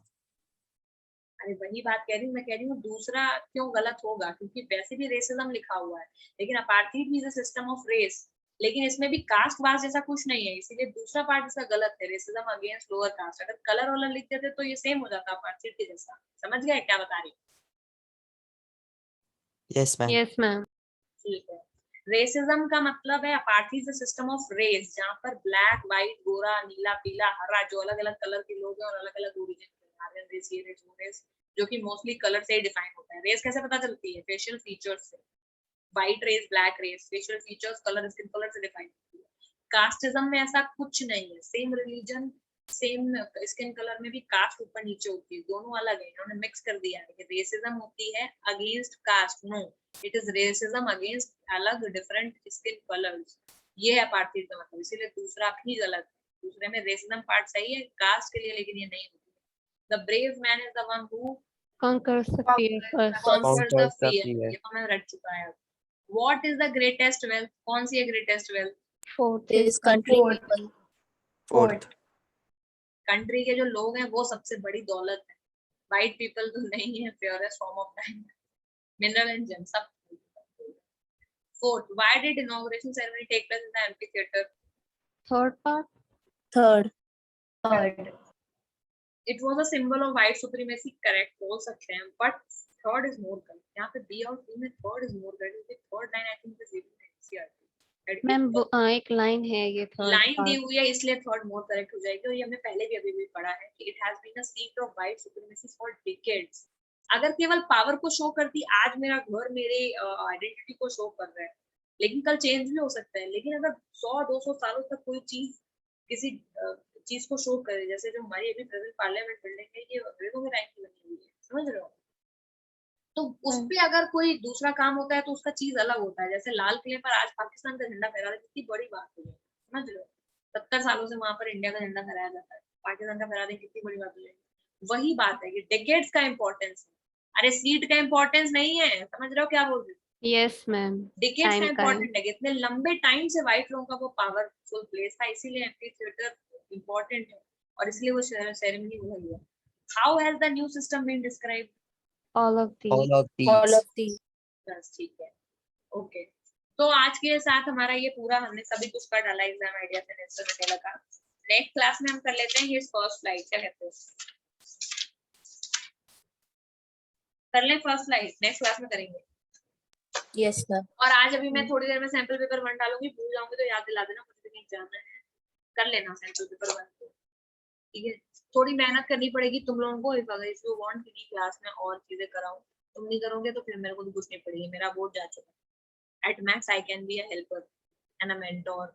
अरे वही बात कह रही हूँ, मैं कह रही हूँ दूसरा क्यों गलत होगा, क्योंकि वैसे भी रेसिज्म लिखा हुआ है, लेकिन apartheid is a system of race लेकिन इसमें भी कास्ट वास्ट जैसा कुछ नहीं है, इसीलिए दूसरा पार्ट इसका गलत है, रेसिज्म अगेंस्ट लोअर कास्ट। अगर कलर वाला लिख देते तो ये सेम हो जाता पार्ट के जैसा। समझ गए क्या बता रही हूँ? Yes, ma'am. Yes ma'am. ठीक है। रेसिज्म का मतलब है apartheid is the system of race, जहाँ पर ब्लैक, व्हाइट, गोरा, नीला, पीला, हरा, जो अलग अलग कलर के लोग हैं और अलग अलग ओरिजिन के, आर्यन रेस, ये रेस, वो रेस, जो कि मोस्टली कलर से ही डिफाइन होता है। रेस कैसे पता चलती है? फेशियल फीचर्स से। White race, black race, facial features, colour, skin colour से डिफाइन होती है। कास्टिज्म में ऐसा कुछ नहीं है, same religion, same skin colour में भी कास्ट ऊपर नीचे होती है, दोनों अलग है, इन्होंने मिक्स कर दिया है कि रेसिज्म होती है against caste. No, it is racism against अलग डिफरेंट स्किन कलर्स। ये है अपार्थीज का मतलब, इसीलिए दूसरा भी गलत है। दूसरे में रेसिज्म पार्ट सही है कास्ट के लिए, लेकिन ये नहीं होती है। The brave man is the one who conquers the fear first. conquers the Conquers the fear। fear. ये तो मैं रट चुका है। What is the greatest wealth? कौन सी है greatest wealth? Fourth This is country Fourth. people. Fourth. Country के जो लोग हैं वो सबसे बड़ी दौलत है। वाइट पीपल तो नहीं है, purest form of diamond, mineral and gem सब। Fourth, why did inauguration ceremony take place in the amphitheatre? third part. Third. Third. It was a symbol of white supremacy, correct बोल सकते हैं, but third is more correct. यहाँ पे बी और सी में third is more correct. Third line I think is given in NCERT. Ma'am एक लाइन है ये थर्ड लाइन दी part. हुई है इसलिए थर्ड मोर करेक्ट हो जाएगी। और ये हमने पहले भी अभी भी पढ़ा है कि it has been a seat of white supremacy for decades. अगर केवल पावर को शो करती, आज मेरा घर मेरे आइडेंटिटी को शो कर रहा है, लेकिन कल चेंज भी हो सकता है। लेकिन अगर 100-200 सालों तक कोई चीज किसी चीज को शो करे, जैसे जो हमारी अभी प्रेजेंट पार्लियामेंट बिल्डिंग है, ये अंग्रेजों के टाइम की बनी हुई है, समझ रहे हो? तो उस पे अगर कोई दूसरा काम होता है तो उसका चीज अलग होता है। जैसे लाल किले पर आज पाकिस्तान का झंडा फहरा रहा है, कितनी बड़ी बात है, समझ लो। 70 सालों से वहां पर इंडिया का झंडा फहराया जाता है, पाकिस्तान का फहरा दे, कितनी बड़ी बात है। वही बात है कि डेकेड्स का इंपॉर्टेंस है, अरे सीट का इंपॉर्टेंस नहीं है। समझ रहे हो क्या बोल रही हूँ? Yes ma'am. डिकेड्स का Time का इंपॉर्टेंट है, इतने लंबे टाइम से व्हाइट लोगों का वो पावरफुल प्लेस था, इसीलिए एम्फी थिएटर इंपॉर्टेंट है और इसलिए वो सेरेमनी हुई है। How has the new system been described? all of these. All of these. All of these. बस ठीक है, ओके। तो आज के साथ हमारा ये पूरा, हमने सभी कुछ कर डाला एग्जाम आइडिया से नेक्स्ट मटेरियल का। नेक्स्ट क्लास में हम कर लेते हैं ये फर्स्ट स्लाइड, क्या कहते हो? कर लें फर्स्ट स्लाइड, नेक्स्ट क्लास में करेंगे। Yes, ma'am. और आज अभी मैं थोड़ी देर में सैंपल पेपर 1 डालूंगी, भूल जाऊंगी तो याद दिला देना, मुझे भी एग्जाम है, कर लेना सैंपल पेपर 1 को, ठीक है? थोड़ी मेहनत करनी पड़ेगी तुम लोगों को, अगर इफ यू वांट कि क्लास में और चीजें कराऊं, तुम नहीं करोगे तो फिर मेरे को भी कुछ नहीं पड़ेगी, मेरा बोर्ड जा चुका है। At max I can be a helper and a mentor